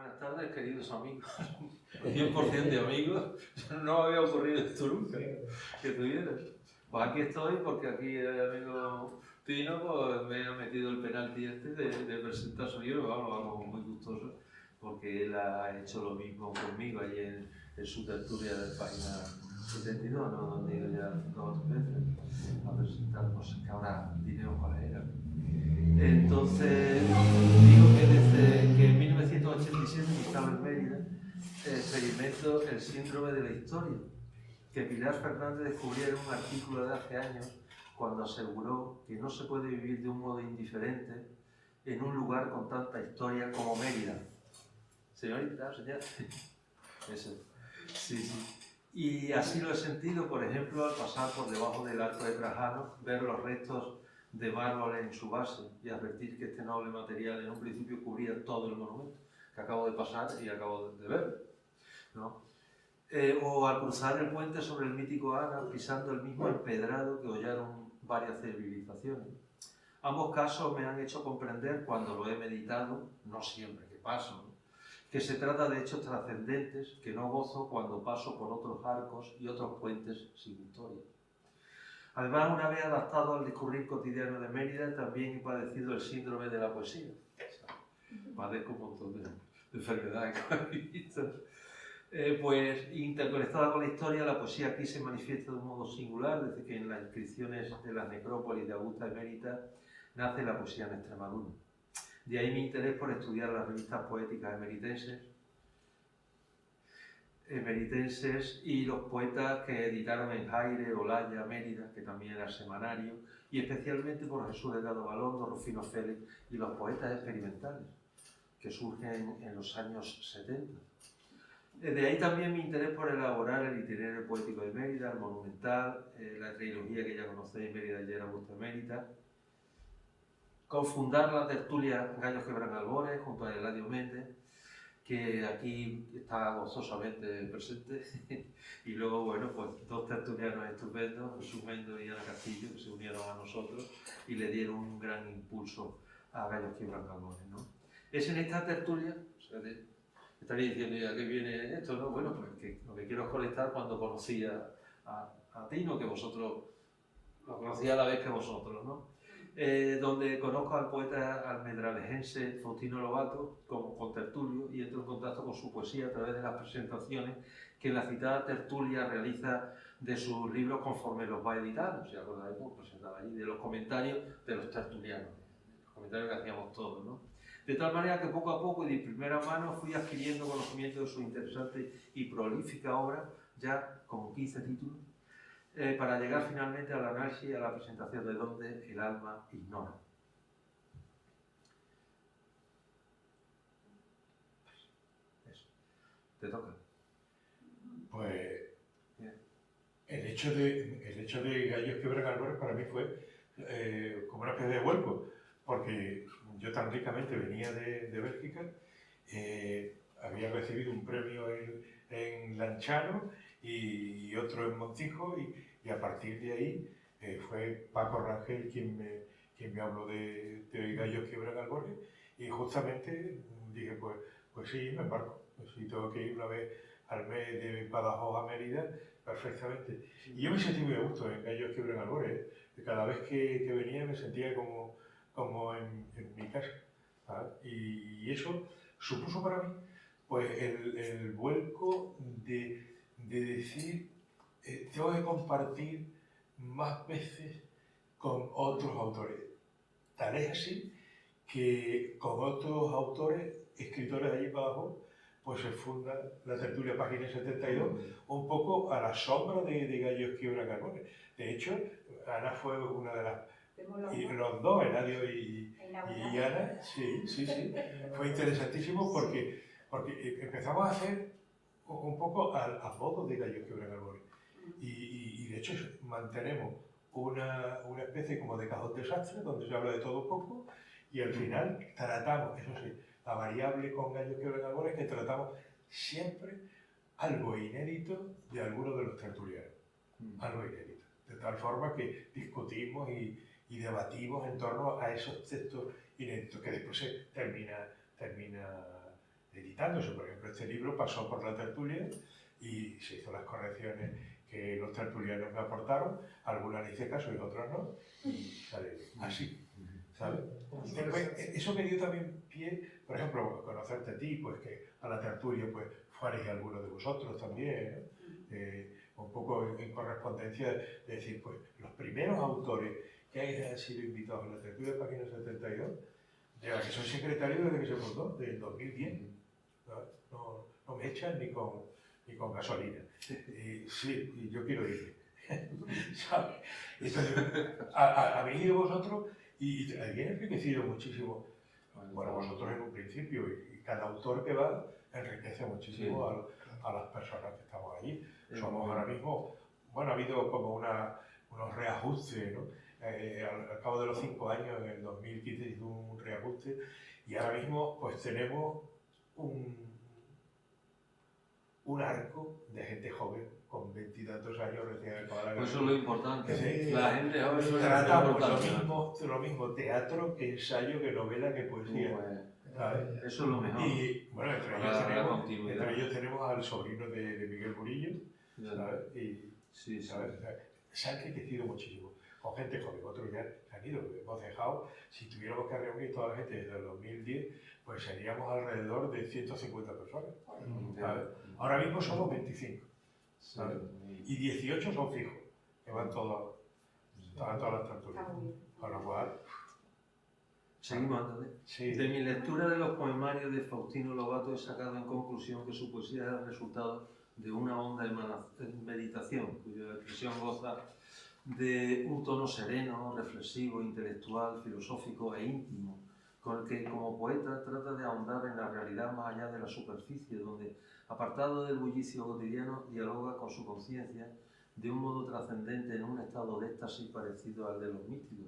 Buenas tardes, queridos amigos. 100% de amigos. No me había ocurrido esto nunca, que tuviera. Pues aquí estoy porque aquí el amigo Tino pues, me ha metido el penalti de presentar su libro, vamos, algo muy gustoso, porque él ha hecho lo mismo conmigo allí en su tertulia de página 72, ¿no? Donde he ido ya 2 o 3 veces a presentar, no sé, que ahora diremos cuál era. Entonces, digo que desde que en 1987 que estaba en Mérida, experimento el síndrome de la historia, que Pilar Fernández descubrió en un artículo de hace años cuando aseguró que no se puede vivir de un modo indiferente en un lugar con tanta historia como Mérida. Señorita, señor. Eso. Sí, sí. Y así lo he sentido, por ejemplo, al pasar por debajo del Arco de Trajano, ver los restos de mármol en su base y advertir que este noble material en un principio cubría todo el monumento, que acabo de pasar y acabo de ver, ¿no? O al cruzar el puente sobre el mítico Ara, pisando el mismo empedrado que hollaron varias civilizaciones. Ambos casos me han hecho comprender, cuando lo he meditado, no siempre que paso, ¿no?, que se trata de hechos trascendentes que no gozo cuando paso por otros arcos y otros puentes sin historia. Además, una vez adaptado al discurrir cotidiano de Mérida, también he padecido el síndrome de la poesía. Padezco un montón de enfermedades cognitivas. Pues, interconectada con la historia, la poesía aquí se manifiesta de un modo singular, desde que en las inscripciones de la necrópolis de Augusta Emérita nace la poesía en Extremadura. De ahí mi interés por estudiar las revistas poéticas emeritenses y los poetas que editaron en Jaire, Olaya, Mérida, que también era semanario, y especialmente por Jesús Delgado Balondo, Rufino Félix y los poetas experimentales, que surgen en los años 70. De ahí también mi interés por elaborar el itinerario poético de Mérida, el monumental, la trilogía que ya conocéis, Mérida y Augusta Emérita, con fundar la tertulia Gallos Quebran Albores junto a Eladio Méndez, que aquí está gozosamente presente, y luego, bueno, pues 2 tertulianos estupendos, Jesús Méndez y Ana Castillo, que se unieron a nosotros y le dieron un gran impulso a Gallos Quebran Albores, ¿no? Es en esta tertulia, o sea, estaría diciendo ya que viene esto, ¿no? Bueno, pues que lo que quiero es conectar cuando conocí a Tino, que vosotros lo conocía a la vez que vosotros, ¿no? Donde conozco al poeta almedralejense Faustino Lobato como contertulio y entro en contacto con su poesía a través de las presentaciones que la citada tertulia realiza de sus libros conforme los va editando. Si acordáis, pues presentaba allí, de los comentarios de los tertulianos, los comentarios que hacíamos todos, ¿no? De tal manera que poco a poco y de primera mano fui adquiriendo conocimiento de su interesante y prolífica obra, ya con 15 títulos, para llegar finalmente al análisis y a la presentación de Donde el alma ignora. Eso. Te toca. Pues el hecho de Gallos Quebran Albores para mí fue como una especie de vuelco, porque yo tan ricamente venía de Bélgica, había recibido un premio en Lanchano y otro en Montijo, y a partir de ahí fue Paco Rangel quien me habló de Gallos Quebran Albores, y justamente dije, pues sí, me embarco, pues si tengo que ir una vez al mes de Badajoz a Mérida, perfectamente. Y yo me sentí muy a gusto en Gallos Quebran Albores, cada vez que venía me sentía como en mi casa, ¿sabes? Y eso supuso para mí pues el vuelco de decir, tengo que compartir más veces con otros autores. Tal es así que con otros autores, escritores de allí para abajo, pues se funda la tertulia Página 72, un poco a la sombra de Gallos Quebran Albores. De hecho, Ana fue una de las... Y los dos, Eladio y Ana, sí. Fue interesantísimo porque empezamos a hacer un poco a modo de Gallos Quebran Albores. Y de hecho mantenemos una especie como de cajón desastre donde se habla de todo un poco, y al final tratamos, eso sí, la variable con Gallos Quebran Albores es que tratamos siempre algo inédito de alguno de los tertulianos, algo inédito, de tal forma que discutimos y debatimos en torno a esos textos inéditos, que después se termina editándose. Por ejemplo, este libro pasó por la tertulia y se hizo las correcciones que los tertulianos me aportaron, algunas le hice caso y otras no, y sale así, ¿sabes? Después, eso me dio también pie, por ejemplo, conocerte a ti, pues que a la tertulia pues fuerais algunos de vosotros también, ¿no? Un poco en correspondencia de decir, pues los primeros autores que han sido invitados a la tertulia de Página 72, de la que soy secretario desde que se fundó, del 2010, ¿no? No me echan ni con gasolina. Y sí, y yo quiero ir. ¿Sabes? Entonces, habéis ido vosotros y habéis enriquecido muchísimo. Bueno, vosotros en un principio, y cada autor que va enriquece muchísimo a las personas que estamos allí. Somos ahora mismo, bueno, ha habido como unos reajustes, ¿no? Al cabo de los 5 años, en el 2015 hizo un reajuste y ahora mismo pues tenemos un arco de gente joven con 20 y tantos años recién acabada la Pues eso es lo importante. Sí. La gente joven es tratamos lo mismo teatro que ensayo, que novela, que poesía. ¿Sabes? Eso es lo mejor. Y bueno, entre ellos tenemos al sobrino de Miguel Murillo, ¿sabes? Y ¿sabes? Se ha enriquecido muchísimo con gente joven. Otros ya se han ido, hemos dejado, si tuviéramos que reunir toda la gente desde el 2010, pues seríamos alrededor de 150 personas, ¿sabes? Ahora mismo somos 25, ¿sabes? Y 18 son fijos, que van todas las tertulias. Con lo cual... Seguimos, entonces. Sí. De mi lectura de los poemarios de Faustino Lobato he sacado en conclusión que su poesía es el resultado de una honda meditación, cuya expresión goza de un tono sereno, reflexivo, intelectual, filosófico e íntimo, con el que como poeta trata de ahondar en la realidad más allá de la superficie, donde, apartado del bullicio cotidiano, dialoga con su conciencia de un modo trascendente en un estado de éxtasis parecido al de los místicos.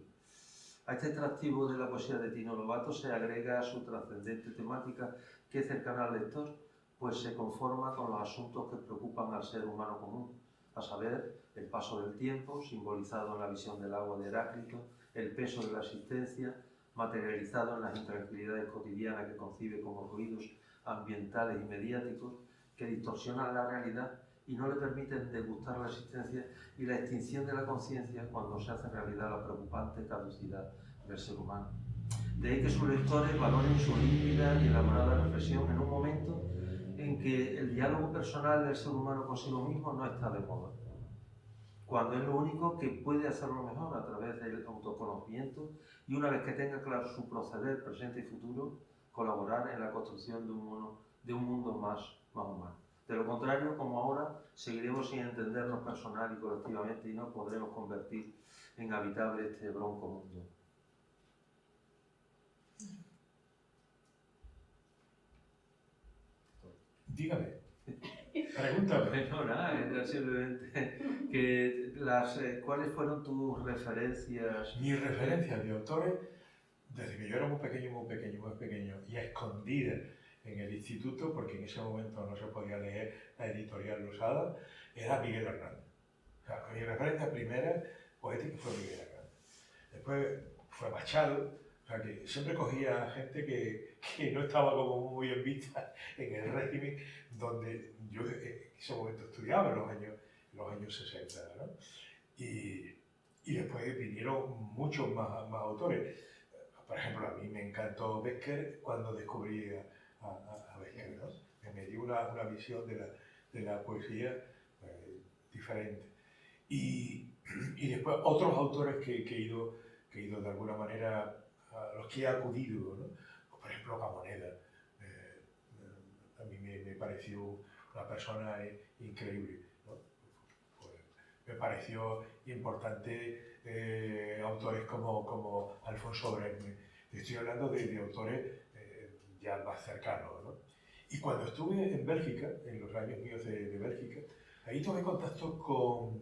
A este atractivo de la poesía de Tino Lobato se agrega su trascendente temática, que es cercana al lector, pues se conforma con los asuntos que preocupan al ser humano común, a saber, el paso del tiempo, simbolizado en la visión del agua de Heráclito, el peso de la existencia, materializado en las intranquilidades cotidianas que concibe como ruidos ambientales y mediáticos que distorsionan la realidad y no le permiten degustar la existencia, y la extinción de la conciencia cuando se hace realidad la preocupante caducidad del ser humano. De ahí que sus lectores valoren su límpida y elaborada reflexión en un momento en que el diálogo personal del ser humano consigo mismo no está de moda, cuando es lo único que puede hacerlo mejor a través del autoconocimiento y, una vez que tenga claro su proceder presente y futuro, colaborar en la construcción de un mundo más humano. De lo contrario, como ahora, seguiremos sin entendernos personal y colectivamente y no podremos convertir en habitable este bronco mundo. Dígame. Pregúntame. No, nada, era simplemente que ¿cuáles fueron tus referencias? Mis referencias de autores, desde que yo era muy pequeño, y a escondidas en el instituto, porque en ese momento no se podía leer la editorial Losada, era Miguel Hernández. O sea, mi referencia primera poética fue Miguel Hernández. Después fue Machado, o sea, que siempre cogía gente que no estaba como muy bien vista en el régimen donde yo en ese momento estudiaba, en los años 60, ¿no? Y después vinieron muchos más autores. Por ejemplo, a mí me encantó Becker cuando descubrí a Becker, ¿no? Me dio una visión de la poesía diferente. Y después otros autores que he ido de alguna manera, a los que he acudido, ¿no? Por ejemplo, Gamoneda. A mí me pareció una persona increíble, ¿no? Pues, me pareció importante autores como Alfonso Bresme. Estoy hablando de autores ya más cercanos, ¿no? Y cuando estuve en Bélgica, en los años míos de Bélgica, ahí tomé contacto con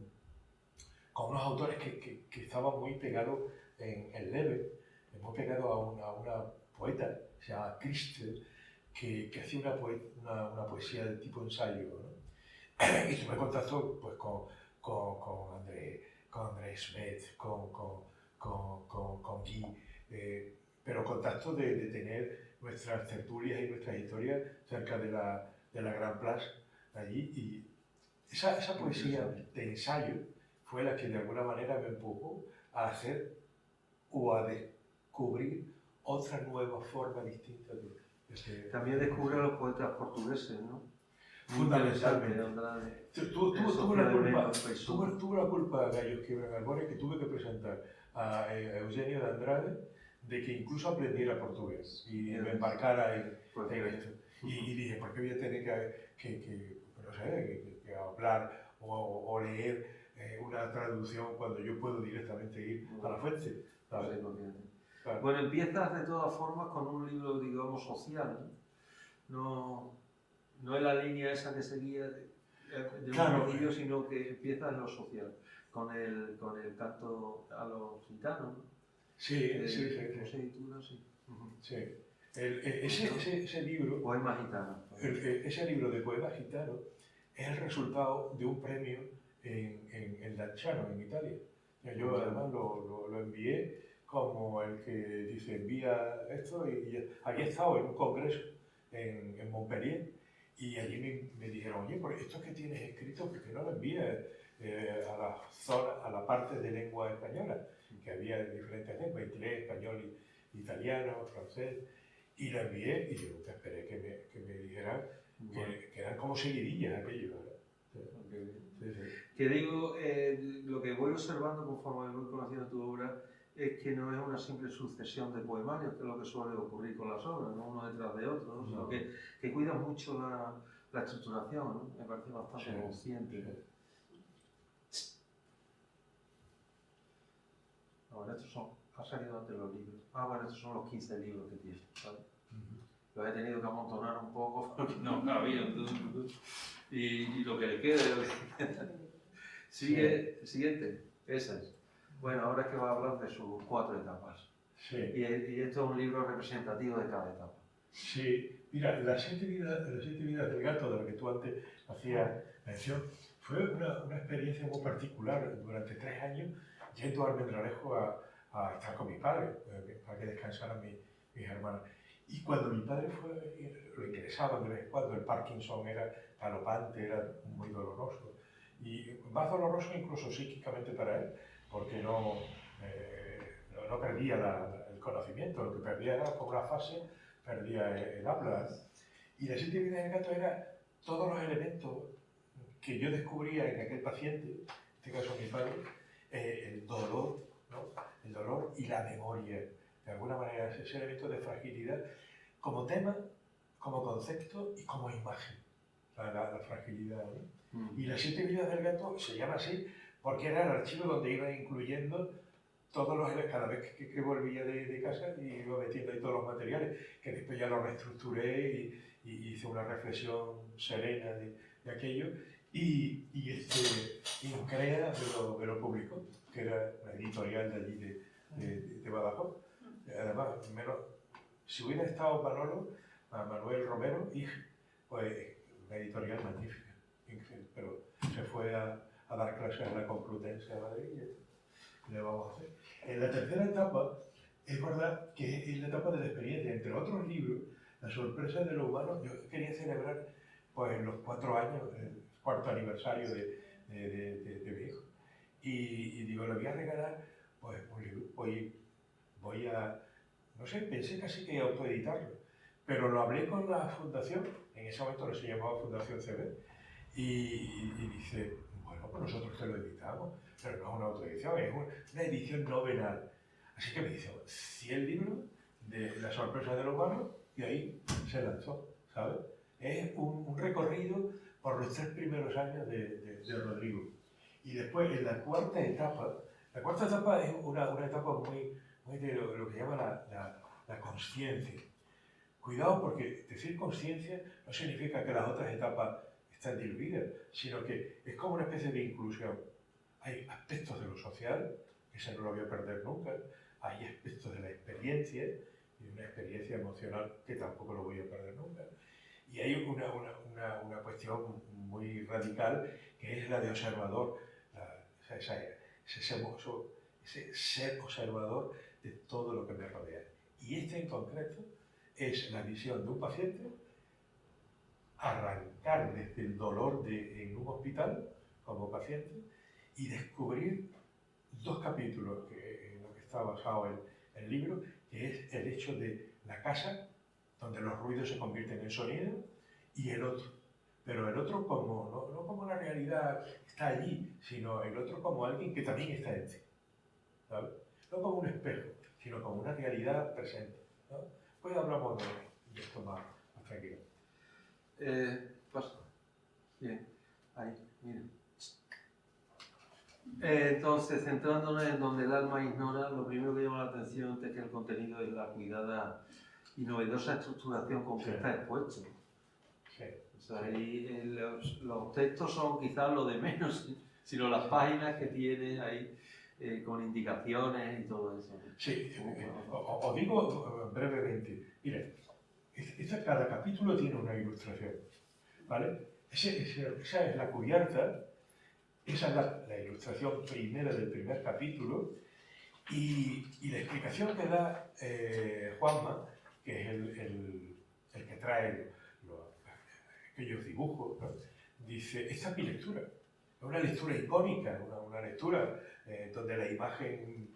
unos autores que estaban muy pegados en Leve, muy pegados a una poeta, se llama Christel, que hacía una poesía de tipo ensayo, ¿no? Y tuve contacto pues, con André Schmidt, con Guy, pero contacto de tener nuestras tertulias y nuestras historias cerca de la Gran Plaza, allí. Y esa poesía de ensayo fue la que de alguna manera me empujó a hacer o a descubrir otra nueva forma distinta de También descubre a los poetas portugueses, ¿no? Fundamentalmente. Andrade. Tuve la culpa, Gallos Quiebran Albores, que tuve que presentar a Eugenio de Andrade de que incluso aprendiera portugués y me embarcara en esto. Y dije, ¿por qué voy a tener no sé, que hablar o leer una traducción cuando yo puedo directamente ir a la fuente? ¿Sabes? Claro. Bueno, empiezas de todas formas con un libro, digamos, social, ¿no? No es la línea esa que seguía de un poquillo, sino que empieza en lo social, con el canto a los gitanos. Sí. Ese libro, Poema gitano. Ese libro de poema gitano es el resultado de un premio en Lanciano, en Italia. Yo además lo envié como el que dice envía esto y había estado en un congreso en Montpellier y allí me dijeron, oye, ¿por esto que tienes escrito, por qué no lo envías a la parte de lengua española? Que había diferentes lenguas, inglés, español, italiano, francés, y lo envié y yo nunca esperé que me dijeran que eran como seguidillas aquello, ¿verdad? Que digo, lo que voy observando conforme voy conociendo tu obra es que no es una simple sucesión de poemarios, que es lo que suele ocurrir con las obras, ¿no? Uno detrás de otro, ¿no? Sino que cuida mucho la estructuración, ¿no? Me parece bastante consciente. Ahora, ha salido antes los libros. Bueno, estos son los 15 libros que tienes, ¿vale? Los he tenido que amontonar un poco porque no cabían. Y lo que le quede. Siguiente, esa es. Bueno, ahora es que va a hablar de sus 4 etapas. Sí. Y esto es un libro representativo de cada etapa. Sí, mira, las siete vidas del gato, de lo que tú antes hacías mención, fue una experiencia muy particular. Durante 3 años, yendo a Almendralejo a estar con mi padre, para que descansaran mis hermanas. Y cuando mi padre lo ingresaban de vez en cuando, el Parkinson era galopante, era muy doloroso. Y más doloroso incluso psíquicamente para él, porque no perdía el conocimiento, lo que perdía era por una fase, perdía el habla. Y la siete vidas del gato era todos los elementos que yo descubría en aquel paciente, en este caso mi padre, el dolor, ¿no? El dolor y la memoria, de alguna manera, ese elemento de fragilidad, como tema, como concepto y como imagen, la fragilidad, ¿no? Y las siete vidas del gato se llama así porque era el archivo donde iba incluyendo todos los elementos, cada vez que volvía de casa y iba metiendo ahí todos los materiales, que después ya lo reestructuré y hice una reflexión serena de aquello, y Increa me lo publicó, que era la editorial de allí de Badajoz. Además, si hubiera estado Manuel Romero, pues una editorial magnífica, pero se fue a dar clases en la Complutense de Madrid y le vamos a hacer. En la tercera etapa, es verdad que es la etapa de la experiencia. Entre otros libros, La sorpresa de lo humano, yo quería celebrar pues, los 4 años, el 4º aniversario de mi hijo. Y digo, le voy a regalar pues, un libro. Voy a, no sé, pensé casi que autoeditarlo, pero lo hablé con la fundación, en ese momento no se llamaba Fundación CB, y dice, bueno, pues nosotros te lo editamos, pero no es una autoedición, es una edición novenal. Así que me dice, 100 libros de La sorpresa de lo humano, y ahí se lanzó, ¿sabes? Es un recorrido por los 3 primeros años de Rodrigo. Y después, en la cuarta etapa es una etapa muy de lo que llama la consciencia. Cuidado, porque decir consciencia no significa que las otras etapas están diluidas, sino que es como una especie de inclusión. Hay aspectos de lo social, que ese no lo voy a perder nunca, hay aspectos de la experiencia, y una experiencia emocional que tampoco lo voy a perder nunca. Y hay una cuestión muy radical, que es la de observador, ese ser observador de todo lo que me rodea. Y Y este en concreto es la visión de un paciente arrancar desde el dolor en un hospital como paciente y descubrir dos capítulos en los que está basado el libro, que es el hecho de la casa, donde los ruidos se convierten en sonido, y el otro. Pero el otro como, no como la realidad está allí, sino el otro como alguien que también está en ti, ¿sabes? No como un espejo, sino como una realidad presente, ¿no? Pues hablamos de esto más tranquilo. Pasa. Bien, ahí, mira. Entonces, centrándonos en donde el alma ignora, lo primero que llama la atención es que el contenido es la cuidada y novedosa estructuración con que Sí. está expuesto. Sí. O sea, ahí los textos son quizás lo de menos, sino las páginas que tiene ahí con indicaciones y todo eso. Sí, os digo brevemente. Mira, cada capítulo tiene una ilustración, ¿vale? Esa es la cubierta, esa es la ilustración primera del primer capítulo, y la explicación que da Juanma, que es el que trae aquellos dibujos, ¿no? Dice, esta es mi lectura, es una lectura icónica, una lectura donde la imagen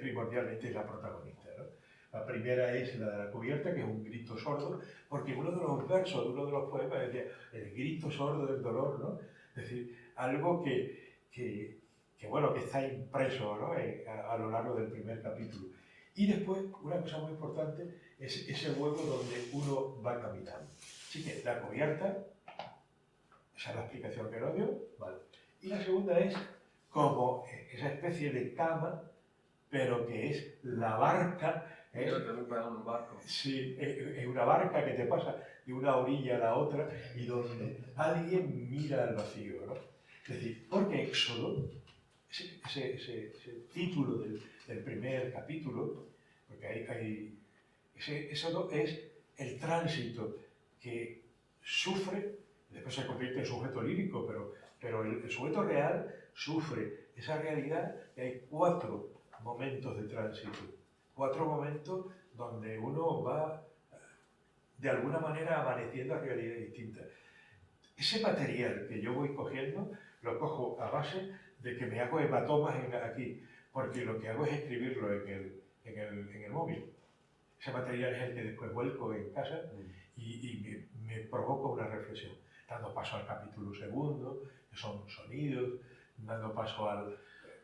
primordialmente es la protagonista, ¿no? La primera es la de la cubierta, que es un grito sordo, porque uno de los versos de uno de los poemas decía, el grito sordo del dolor, ¿no? Es decir, algo que está impreso, ¿no? A lo largo del primer capítulo. Y después, una cosa muy importante, es ese hueco donde uno va caminando. Así que la cubierta, esa es la explicación que nos dio, ¿vale? Y la segunda es como esa especie de cama, pero que es la barca. Un barco. Sí, es una barca que te pasa de una orilla a la otra y donde alguien mira al vacío, ¿no? Es decir, porque Éxodo, ese título del primer capítulo, porque ese Éxodo es el tránsito que sufre, después se convierte en sujeto lírico, pero el sujeto real sufre esa realidad, y hay 4 momentos de tránsito, 4 momentos donde uno va de alguna manera amaneciendo a realidades distintas. Ese material que yo voy cogiendo, lo cojo a base de que me hago hematomas aquí, porque lo que hago es escribirlo en el móvil. Ese material es el que después vuelco en casa y me provoca una reflexión, dando paso al capítulo segundo, que son sonidos, dando paso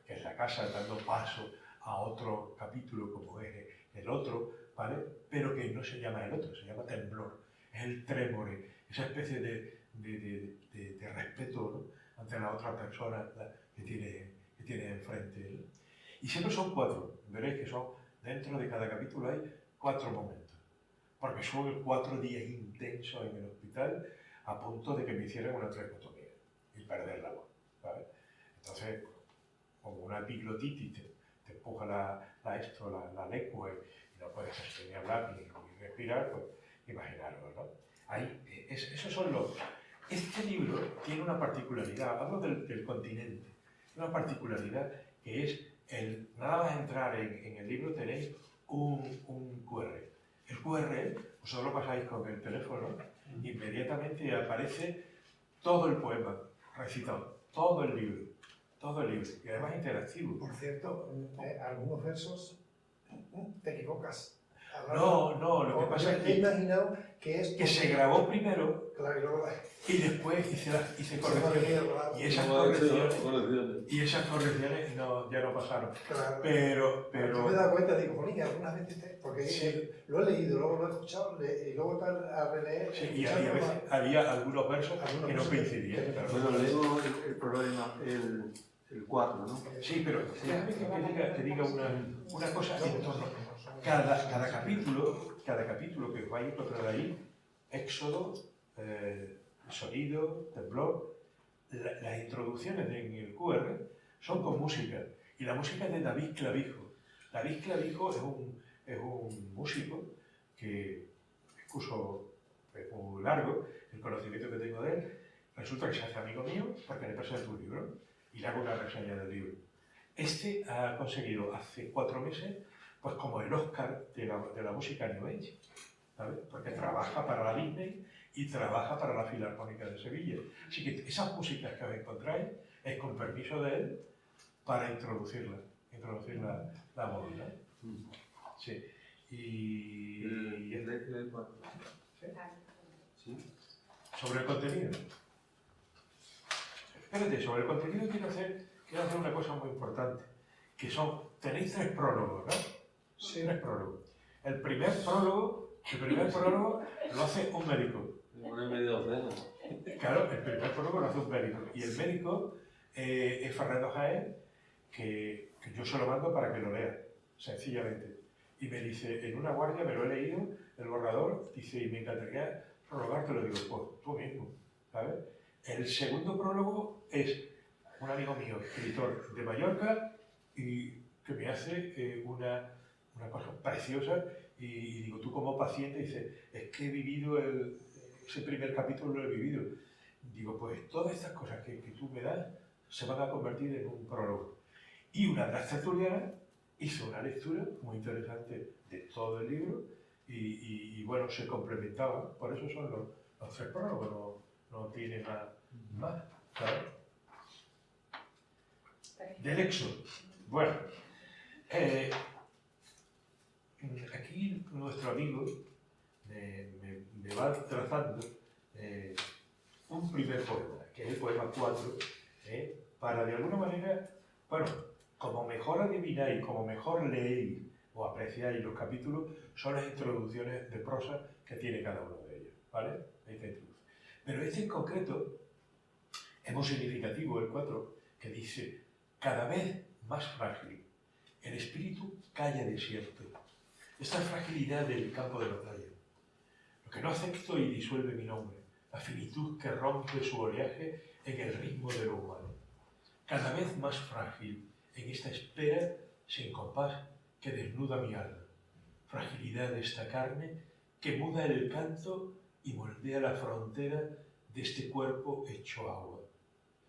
que es la casa, dando paso a otro capítulo como es el otro, ¿vale? Pero que no se llama el otro, se llama temblor, es el trémore, esa especie de respeto, ¿no? Ante la otra persona que tiene enfrente, ¿no? Y siempre son 4, veréis que son, dentro de cada capítulo hay 4 momentos, porque son 4 días intensos en el hospital a punto de que me hicieran una traqueotomía y perder la voz, ¿vale? Entonces, como una epiglotitis te empuja la lengua y no puedes ni hablar ni respirar, pues imaginaros, ¿no? Esos son los... Este libro tiene una particularidad, hablo del continente, una particularidad que es nada más entrar en el libro tenéis un QR. El QR, vosotros lo pasáis con el teléfono, inmediatamente aparece todo el poema recitado, todo el libro, y además interactivo. Por cierto, algunos versos te equivocas. No, lo que pasa es que he imaginado que es que se grabó primero, claro, y luego y después hice correcciones. Y esas correcciones ya no pasaron. Claro. Pero... Yo me he dado cuenta, digo, Jolín, algunas veces, porque sí. Lo he leído, luego lo he escuchado, y luego a releer. Sí, y a veces había algunos versos que no coincidían. Bueno, leemos el problema, el 4, ¿no? Sí, pero déjame que diga una cosa en torno. Cada capítulo que vais a encontrar ahí, Éxodo, sonido, temblor, las introducciones en el QR son con música, y la música es de David Clavijo. David Clavijo es un músico que es curso muy largo, el conocimiento que tengo de él, resulta que se hace amigo mío porque le presento un libro y le hago una reseña del libro. Este ha conseguido hace 4 meses pues como el Oscar de la música New Age, ¿sabes? Porque trabaja para la Disney y trabaja para la Filarmónica de Sevilla. Así que esas músicas que os encontráis es con permiso de él para introducir la movida. Sí. Y ¿Sí? sobre el contenido. Espérate, sobre el contenido quiero hacer una cosa muy importante, que tenéis 3 prólogos, ¿no? Sí. 3 prólogos. El primer prólogo lo hace un médico. Una media docena. Claro, el primer prólogo lo hace un médico. Y el médico es Fernando Jaén, que yo se lo mando para que lo lea, sencillamente. Y me dice, en una guardia me lo he leído, el borrador, dice, y me encantaría prologártelo. Digo, pues tú mismo, ¿sabes? El segundo prólogo es un amigo mío, escritor de Mallorca, y que me hace una cosa preciosa, y digo, tú como paciente, dice, es que he vivido ese primer capítulo, lo he vivido. Digo, pues todas estas cosas que tú me das se van a convertir en un prólogo. Y una de las tertulianas hizo una lectura muy interesante de todo el libro, y bueno, se complementaban, por eso son los 3 prólogos, no tiene más, ¿sabes? Del éxodo. Bueno, aquí nuestro amigo me va trazando un primer poema, que es el poema 4, para de alguna manera, bueno, como mejor adivináis, como mejor leéis o apreciáis los capítulos, son las introducciones de prosa que tiene cada uno de ellos, ¿vale? Esta introducción. Pero este en concreto es muy significativo, el 4, que dice, cada vez más frágil, el espíritu calla desierto, esta fragilidad del campo de batalla, lo que no acepto y disuelve mi nombre, la finitud que rompe su oleaje en el ritmo de lo humano, cada vez más frágil en esta espera sin compás que desnuda mi alma, fragilidad de esta carne que muda el canto y moldea la frontera de este cuerpo hecho agua,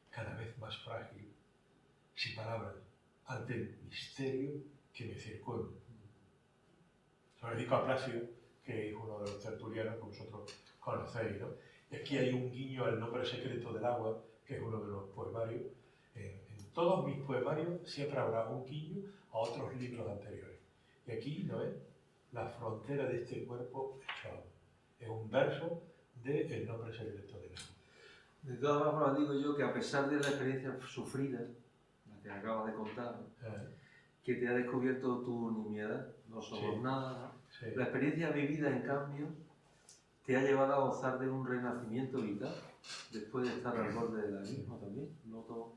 cada vez más frágil, sin palabras, ante el misterio que me circunda. Se lo dedico a Plácido, que es uno de los tertulianos que vosotros conocéis, ¿no? Y aquí hay un guiño al nombre secreto del agua, que es uno de los poemarios. En todos mis poemarios siempre habrá un guiño a otros libros anteriores. Y aquí, ¿no es? La frontera de este cuerpo hecho agua. Es un verso del nombre secreto del agua. De todas formas, digo yo que a pesar de la experiencia sufrida, la que acabas de contar, que te ha descubierto tu nimiedad, no somos nada, Sí. la experiencia vivida, en cambio, te ha llevado a gozar de un renacimiento vital, después de estar al borde del abismo también. Noto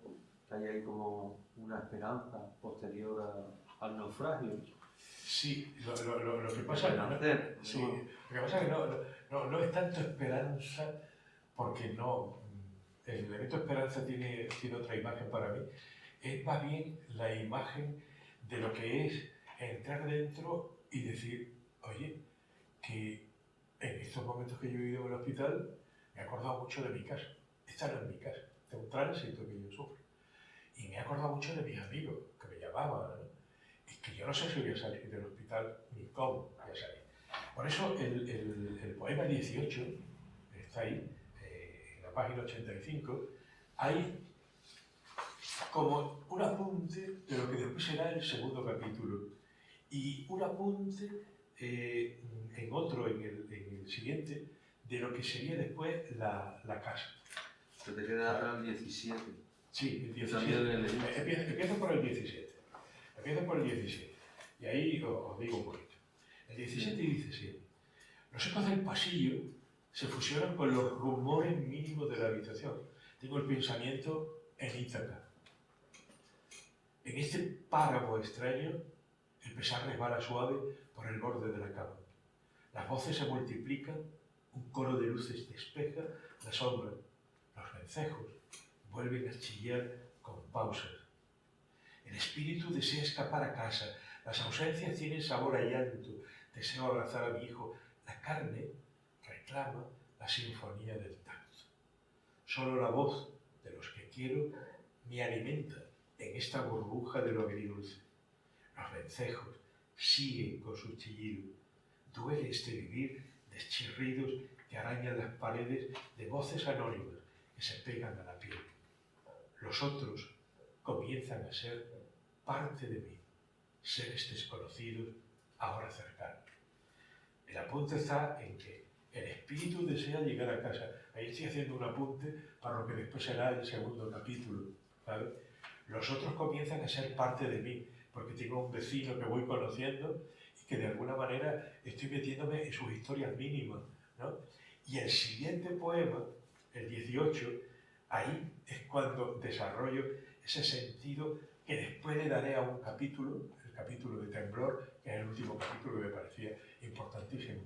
que hay ahí como una esperanza posterior al naufragio. Sí, lo que pasa es que no es tanto esperanza, porque no, el elemento esperanza tiene otra imagen para mí, es más bien la imagen de lo que es entrar dentro y decir, oye, que en estos momentos que yo he vivido en el hospital me he acordado mucho de mi casa. Esta no es mi casa, este es un tránsito que yo sufro. Y me he acordado mucho de mis amigos, que me llamaban, ¿no? Y que yo no sé si voy a salir del hospital ni cómo voy a salir. Por eso el poema 18, está ahí, en la página 85, hay como un apunte de lo que después será el segundo capítulo. Y un apunte en el siguiente, de lo que sería después la casa. Se te queda atrás el 17. Sí, el 17. Empiezo por el 17. Y ahí os digo un poquito. El 17 y 17. Los ecos del pasillo se fusionan con los rumores mínimos de la habitación. Tengo el pensamiento en Ítaca. En este páramo extraño, el pesar resbala suave por el borde de la cama. Las voces se multiplican, un coro de luces despeja la sombra. Los vencejos vuelven a chillar con pausas. El espíritu desea escapar a casa. Las ausencias tienen sabor a llanto. Deseo abrazar a mi hijo. La carne reclama la sinfonía del tacto. Solo la voz de los que quiero me alimenta en esta burbuja de lo agridulce. Los vencejos siguen con sus chillidos. Duele este vivir de chirridos que arañan las paredes, de voces anónimas que se pegan a la piel. Los otros comienzan a ser parte de mí, seres desconocidos, ahora cercanos. El apunte está en que el espíritu desea llegar a casa. Ahí estoy haciendo un apunte para lo que después será el segundo capítulo, ¿vale? Los otros comienzan a ser parte de mí, porque tengo un vecino que voy conociendo y que de alguna manera estoy metiéndome en sus historias mínimas, ¿no? Y el siguiente poema, el 18, ahí es cuando desarrollo ese sentido que después le daré a un capítulo, el capítulo de Temblor, que es el último capítulo que me parecía importantísimo.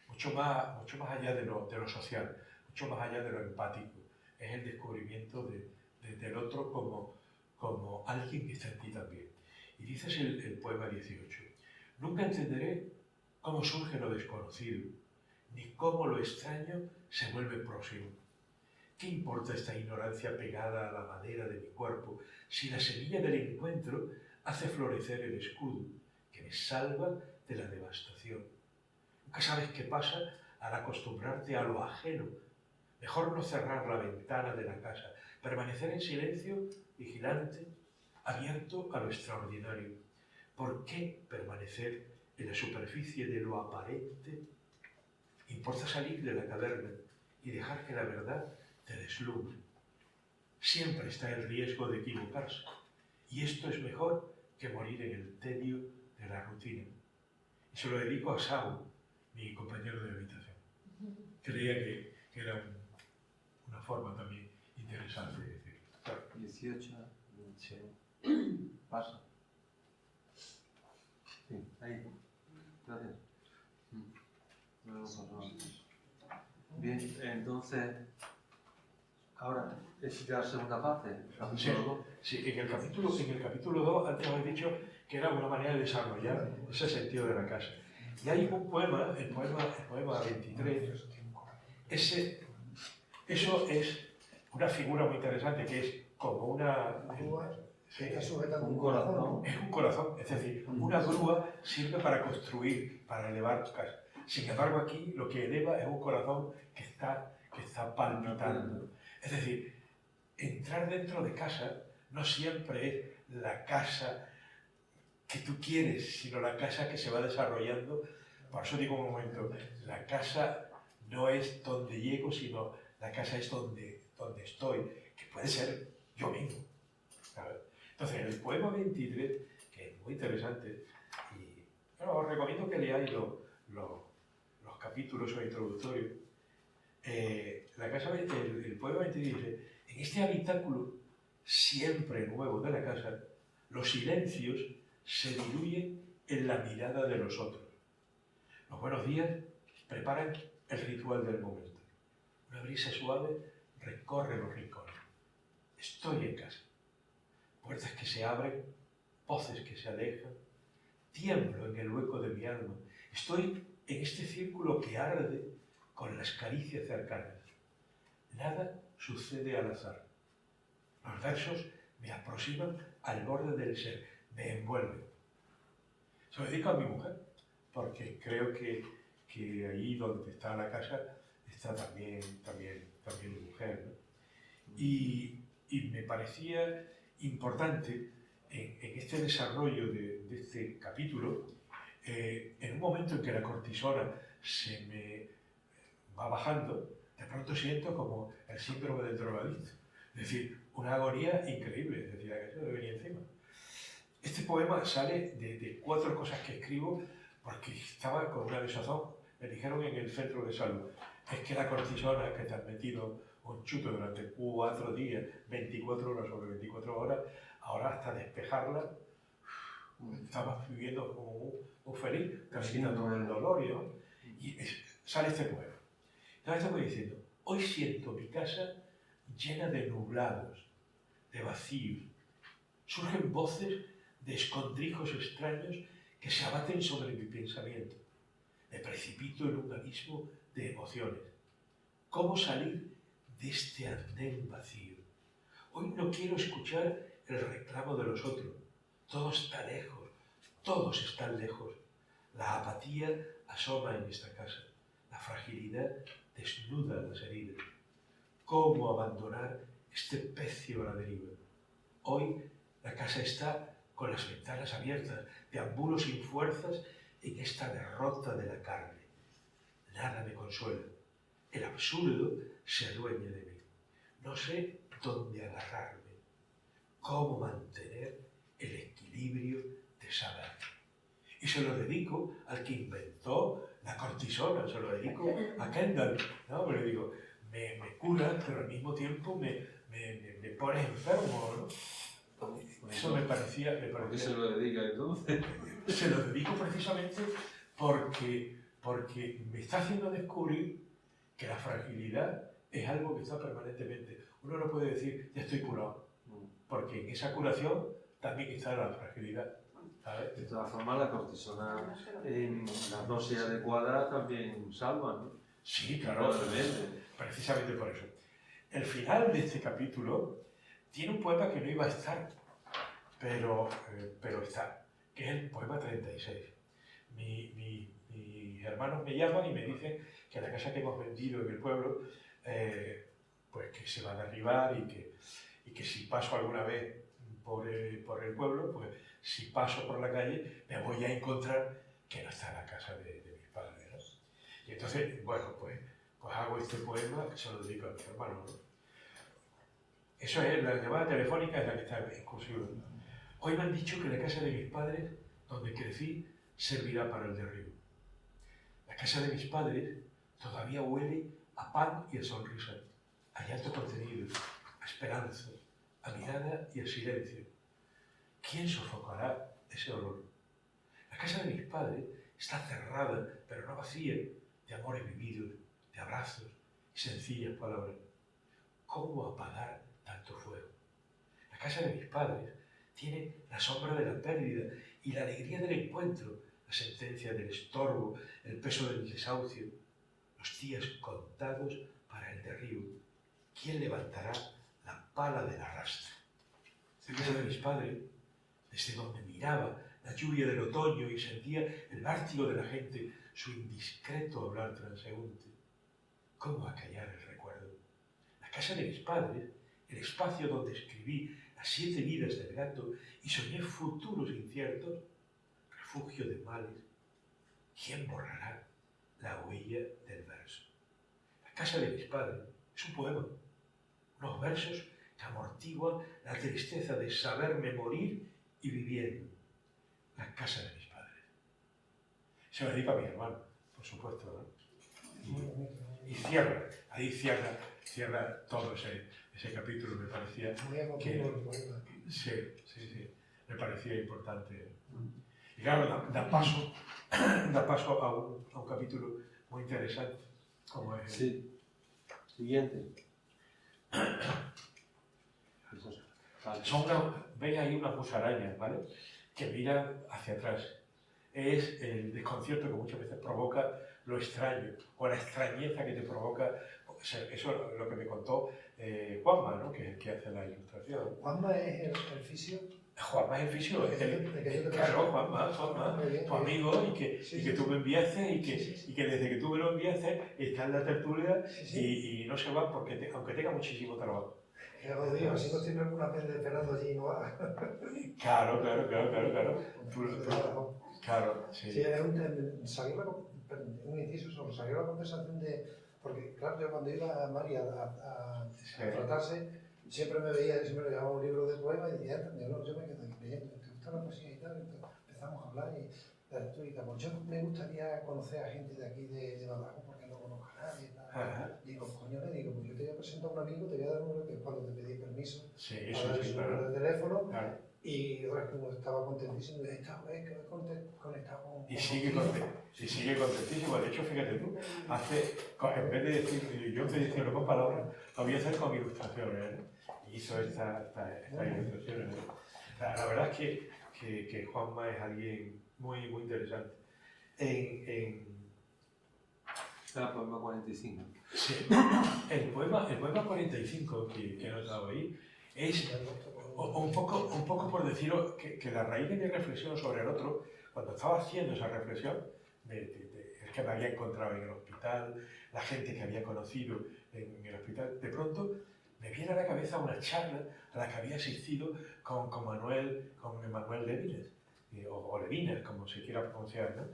Mucho más allá de lo social, mucho más allá de lo empático. Es el descubrimiento del otro como alguien que está en ti también. Y dices el poema 18. Nunca entenderé cómo surge lo desconocido, ni cómo lo extraño se vuelve próximo. ¿Qué importa esta ignorancia pegada a la madera de mi cuerpo si la semilla del encuentro hace florecer el escudo que me salva de la devastación? Nunca sabes qué pasa al acostumbrarte a lo ajeno. Mejor no cerrar la ventana de la casa, permanecer en silencio, vigilante, abierto a lo extraordinario. ¿Por qué permanecer en la superficie de lo aparente? Importa salir de la caverna y dejar que la verdad te deslumbre. Siempre está el riesgo de equivocarse, y esto es mejor que morir en el tedio de la rutina. Y se lo dedico a Sabu, mi compañero de habitación. Creía que era una forma también interesante de decirlo. 18, sí. Pasa. Sí, ahí. Gracias. Luego pasamos. Bien, entonces, ahora, ¿es ya la segunda parte? Sí, en el capítulo 2, antes habéis dicho que era una manera de desarrollar ese sentido de la casa. Y hay un poema, el poema 23, eso es una figura muy interesante, que es como una... Está sujetando un corazón. Es un corazón, es decir, una grúa sirve para construir, para elevar tu casa. Sin embargo, aquí lo que eleva es un corazón que está palpitando. Es decir, entrar dentro de casa no siempre es la casa que tú quieres, sino la casa que se va desarrollando. Por eso digo un momento, la casa no es donde llego, sino la casa es donde estoy, que puede ser yo mismo, ¿sabes? Entonces, el poema 23, que es muy interesante, y bueno, os recomiendo que leáis los capítulos o introductorios. El poema 23 dice: en este habitáculo siempre nuevo de la casa, los silencios se diluyen en la mirada de los otros. Los buenos días preparan el ritual del momento. Una brisa suave recorre los rincones. Estoy en casa. Puertas que se abren, voces que se alejan. Tiemblo en el hueco de mi alma. Estoy en este círculo que arde con las caricias cercanas. Nada sucede al azar. Los versos me aproximan al borde del ser, me envuelven. Se lo dedico a mi mujer, porque creo que ahí donde está la casa está también mi mujer, ¿no? Y me parecía importante en este desarrollo de este capítulo, en un momento en que la cortisona se me va bajando, de pronto siento como el síndrome del drogadicto. Es decir, una agonía increíble, es decir, aquello me venía encima. Este poema sale de 4 cosas que escribo porque estaba con una desazón. Me dijeron en el centro de salud, es que la cortisona, que te has metido un chuto durante 4 días, 24 horas sobre 24 horas, ahora hasta despejarla, estabas viviendo como muy feliz, te quita todo el dolor, ¿no? Y sale este poema. Entonces estoy diciendo, hoy siento mi casa llena de nublados, de vacíos. Surgen voces de escondrijos extraños que se abaten sobre mi pensamiento. Me precipito en un abismo de emociones. ¿Cómo salir de este andén vacío? Hoy no quiero escuchar el reclamo de los otros. Todo está lejos, Todos están lejos. La apatía asoma en esta casa. La fragilidad desnuda las heridas. ¿Cómo abandonar este pecio a la deriva? Hoy la casa está con las ventanas abiertas, deambulo sin fuerzas en esta derrota de la carne. Nada me consuela. El absurdo se adueña de mí. No sé dónde agarrarme. Cómo mantener el equilibrio de saber. Y se lo dedico al que inventó la cortisona, se lo dedico a Kendall, ¿no? Le digo, me cura, pero al mismo tiempo me pone enfermo, ¿no? Eso me parecía... ¿Por qué se lo dedica entonces? Se lo dedico precisamente porque me está haciendo descubrir que la fragilidad es algo que está permanentemente. Uno no puede decir, ya estoy curado, porque en esa curación también está la fragilidad, ¿sabes? De todas formas, la cortisona en la dosis adecuada también salva, ¿no? Sí, claro, precisamente por eso. El final de este capítulo tiene un poema que no iba a estar, pero está, que es el poema 36. Mis hermanos me llaman y me dicen que la casa que hemos vendido en el pueblo, pues que se va a derribar y que si paso alguna vez por el pueblo, pues si paso por la calle me voy a encontrar que no está la casa de mis padres, ¿no? Y entonces, bueno, pues hago este poema que se lo dedico a mis hermanos, ¿no? Eso es, la llamada telefónica es la que está exclusiva. Hoy me han dicho que la casa de mis padres, donde crecí, servirá para el derribo. La casa de mis padres todavía huele a pan y a sonrisa, a llanto contenido, a esperanza, a mirada y a silencio. ¿Quién sofocará ese olor? La casa de mis padres está cerrada, pero no vacía, de amores vividos, de abrazos y sencillas palabras. ¿Cómo apagar tanto fuego? La casa de mis padres tiene la sombra de la pérdida y la alegría del encuentro, la sentencia del estorbo, el peso del desahucio, los días contados para el derribo. ¿Quién levantará la pala del arrastre? La casa de mis padres, desde donde miraba la lluvia del otoño y sentía el vértigo de la gente, su indiscreto hablar transeúnte. ¿Cómo acallar el recuerdo? La casa de mis padres, el espacio donde escribí las 7 vidas del gato y soñé futuros inciertos, refugio de males. ¿Quién borrará la huella del verso? La casa de mis padres es un poema, unos versos que amortiguan la tristeza de saberme morir y viviendo. La casa de mis padres. Se lo dedico a mi hermano, por supuesto, ¿no? Y cierra, ahí cierra todo ese capítulo, me parecía que... Sí, me parecía importante. Y claro, da paso a un capítulo muy interesante, como es... Sí. Siguiente. Veis ahí unas musarañas, ¿vale? Que miran hacia atrás. Es el desconcierto que muchas veces provoca lo extraño, o la extrañeza que te provoca. Eso es lo que me contó Juanma, ¿no? Que es el que hace la ilustración. ¿Juanma es el fisio? Juanma es el fisio, claro, Juanma, tu amigo, y que tú me enviaste, y que desde que tú me lo enviaste está en la tertulia y no se va porque aunque tenga muchísimo trabajo. Que lo digo, así no tiene alguna vez esperando allí y no va. Claro. Claro, sí. Sí, salió un inciso sobre salió la conversación de... Porque, claro, yo cuando iba a Mari a tratarse, siempre me veía, siempre me llevaba un libro de poemas y decía, yo me quedo aquí leyendo, ¿te gusta la poesía y tal? Entonces empezamos a hablar y la lectura y tal. Pues yo me gustaría conocer a gente de aquí de Badajoz porque no conozco a nadie. Digo, coño, pues yo te voy a presentar a un amigo, te voy a dar un número que es cuando te pedí permiso para dar su número de teléfono. Claro. Y como estaba contentísimo, estaba conectado con... Y sigue contentísimo. De hecho, fíjate tú, en vez de decir, yo en vez de decirlo con palabras, lo voy a hacer con ilustraciones, ¿no? Y hizo estas ilustraciones, ¿no? La verdad es que Juanma es alguien muy, muy interesante. Poema 45. Sí, el poema 45 que he notado ahí Es un poco por deciros que la raíz de mi reflexión sobre el otro, cuando estaba haciendo esa reflexión, el que me había encontrado en el hospital, la gente que había conocido en el hospital, de pronto me viene a la cabeza una charla a la que había asistido con Emanuel Levinas, o Levinas, como se quiera pronunciar, ¿no?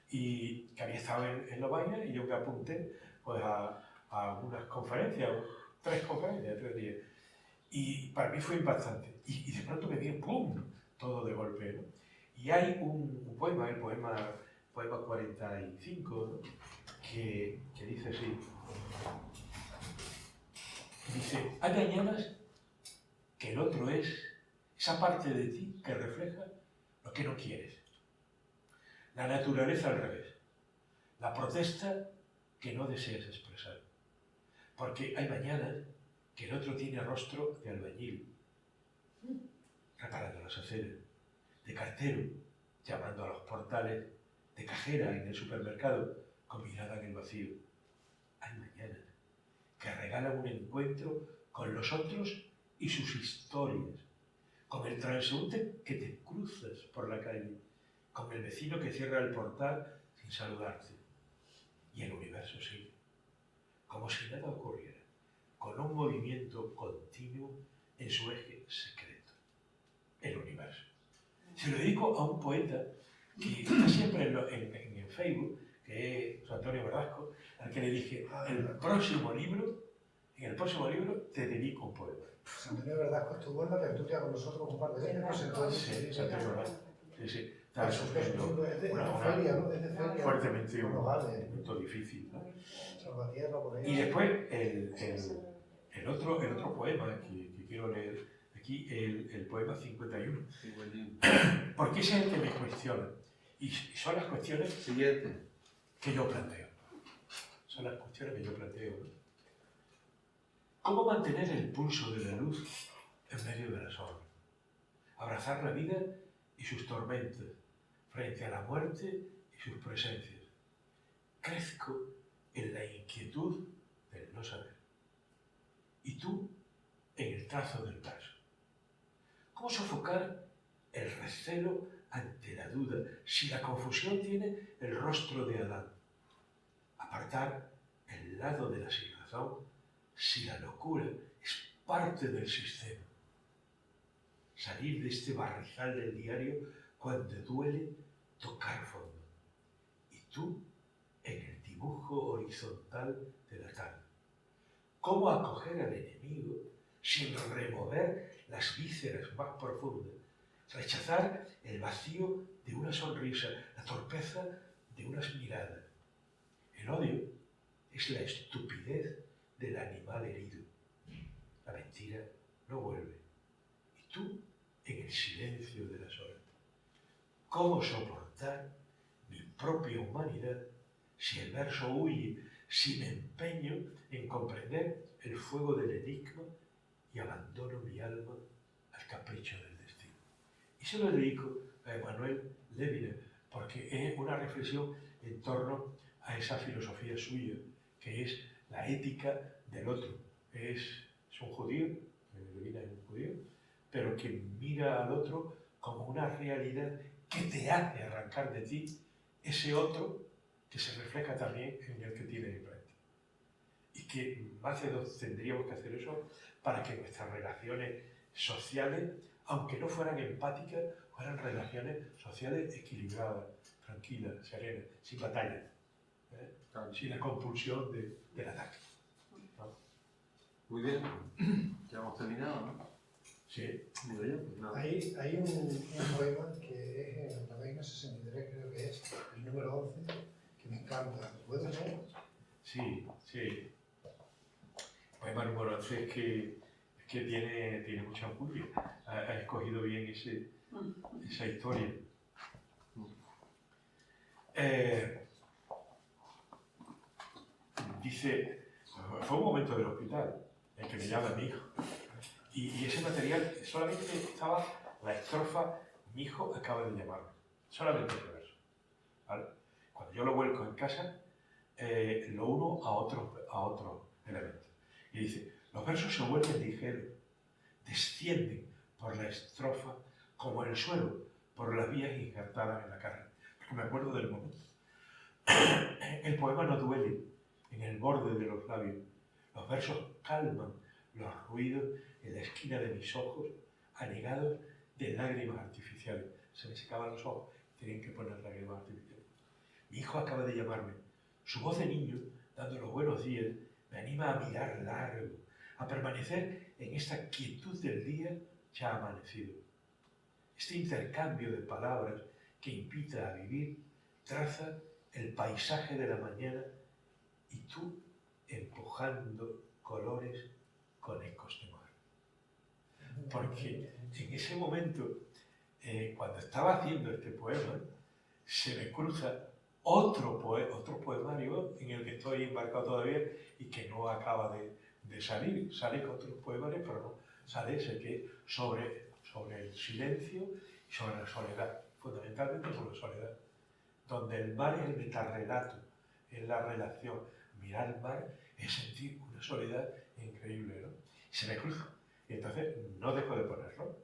Y que había estado en Lovaina y yo me apunté pues, a unas conferencias, 3 conferencias, 3 días. Y para mí fue impactante. Y de pronto me dio ¡pum! Todo de golpe, ¿no? Y hay un poema, el poema 45, ¿no? que dice así. Dice, hay mañanas que el otro es esa parte de ti que refleja lo que no quieres. La naturaleza al revés. La protesta que no deseas expresar. Porque hay mañanas que el otro tiene rostro de albañil, reparando las aceras, de cartero, llamando a los portales, de cajera en el supermercado, con mirada en el vacío. Hay mañanas que regalan un encuentro con los otros y sus historias, con el transeúnte que te cruzas por la calle, con el vecino que cierra el portal sin saludarte. Y el universo sigue, como si nada ocurriera, con un movimiento continuo en su eje secreto, el universo. Se lo dedico a un poeta que está siempre en Facebook, que es José Antonio Verdasco, al que le dije, en el próximo libro te dedico un poema. José Antonio Verdasco estuvo en la tertulia con nosotros un par de veces, presentó allí. Sí, Antonio Verdasco. Sí. Está Es de feria, ¿no? Es de feria. Fuertemente no vale. un momento difícil, ¿no? Salvatierra, por ahí. Y después el otro poema que quiero leer aquí, el poema 51. Porque ese es el que me cuestiona. Y son las cuestiones Siguiente. que yo planteo. Son las cuestiones que yo planteo, ¿no? ¿Cómo mantener el pulso de la luz en medio de la sombra? Abrazar la vida y sus tormentas frente a la muerte y sus presencias. Crezco en la inquietud del no saber. Y tú en el trazo del verso. ¿Cómo sofocar el recelo ante la duda si la confusión tiene el rostro de Adán? Apartar el lado de la sinrazón si la locura es parte del sistema. Salir de este barrizal del diario cuando duele tocar fondo. Y tú en el dibujo horizontal de la tarde. ¿Cómo acoger al enemigo sin remover las vísceras más profundas? Rechazar el vacío de una sonrisa, la torpeza de unas miradas. El odio es la estupidez del animal herido. La mentira no vuelve. Y tú en el silencio de las horas. ¿Cómo soportar mi propia humanidad si el verso huye, si me empeño en comprender el fuego del enigma y abandono mi alma al capricho del destino? Y se lo dedico a Emanuel Levinas, porque es una reflexión en torno a esa filosofía suya, que es la ética del otro. Es un judío, Levinas es un judío, pero que mira al otro como una realidad que te hace arrancar de ti ese otro que se refleja también en el que tienes enfrente. Y que más de dos tendríamos que hacer eso para que nuestras relaciones sociales, aunque no fueran empáticas, fueran relaciones sociales equilibradas, tranquilas, serenas, sin batalla, sin la compulsión del ataque. ¿No? Muy bien, ya hemos terminado, ¿no? Sí. Digo yo, pues nada. Hay un poema que es en la página 63, creo que es el número 11, que me encanta. ¿Puedo leer? Sí. Poema número 11 es que tiene mucha angustia. Ha escogido bien esa historia. Dice, fue un momento del hospital en que me llama mi hijo. Y ese material solamente estaba la estrofa, mi hijo acaba de llamarme. Solamente ese verso. ¿Vale? Cuando yo lo vuelco en casa, lo uno a otros elementos. Y dice, los versos se vuelven ligeros, descienden por la estrofa como el suelo por las vías injertadas en la carne. Porque me acuerdo del momento. El poema no duele en el borde de los labios. Los versos calman los ruidos en la esquina de mis ojos, anegados de lágrimas artificiales. Se me secaban los ojos, tenían que poner lágrimas artificiales. Mi hijo acaba de llamarme. Su voz de niño, dando los buenos días, me anima a mirar largo, a permanecer en esta quietud del día ya amanecido. Este intercambio de palabras que invita a vivir traza el paisaje de la mañana y tú empujando colores con ecos de mar. Porque en ese momento, cuando estaba haciendo este poema, se me cruza otro poemario en el que estoy embarcado todavía y que no acaba de salir. Sale con otros poemarios, pero no sale ese que es sobre el silencio y sobre la soledad, fundamentalmente sobre la soledad, donde el mar es el metarrelato, es la relación. Mirar el mar es sentir una soledad increíble, ¿no? Y se me cruza. Y entonces no dejo de ponerlo.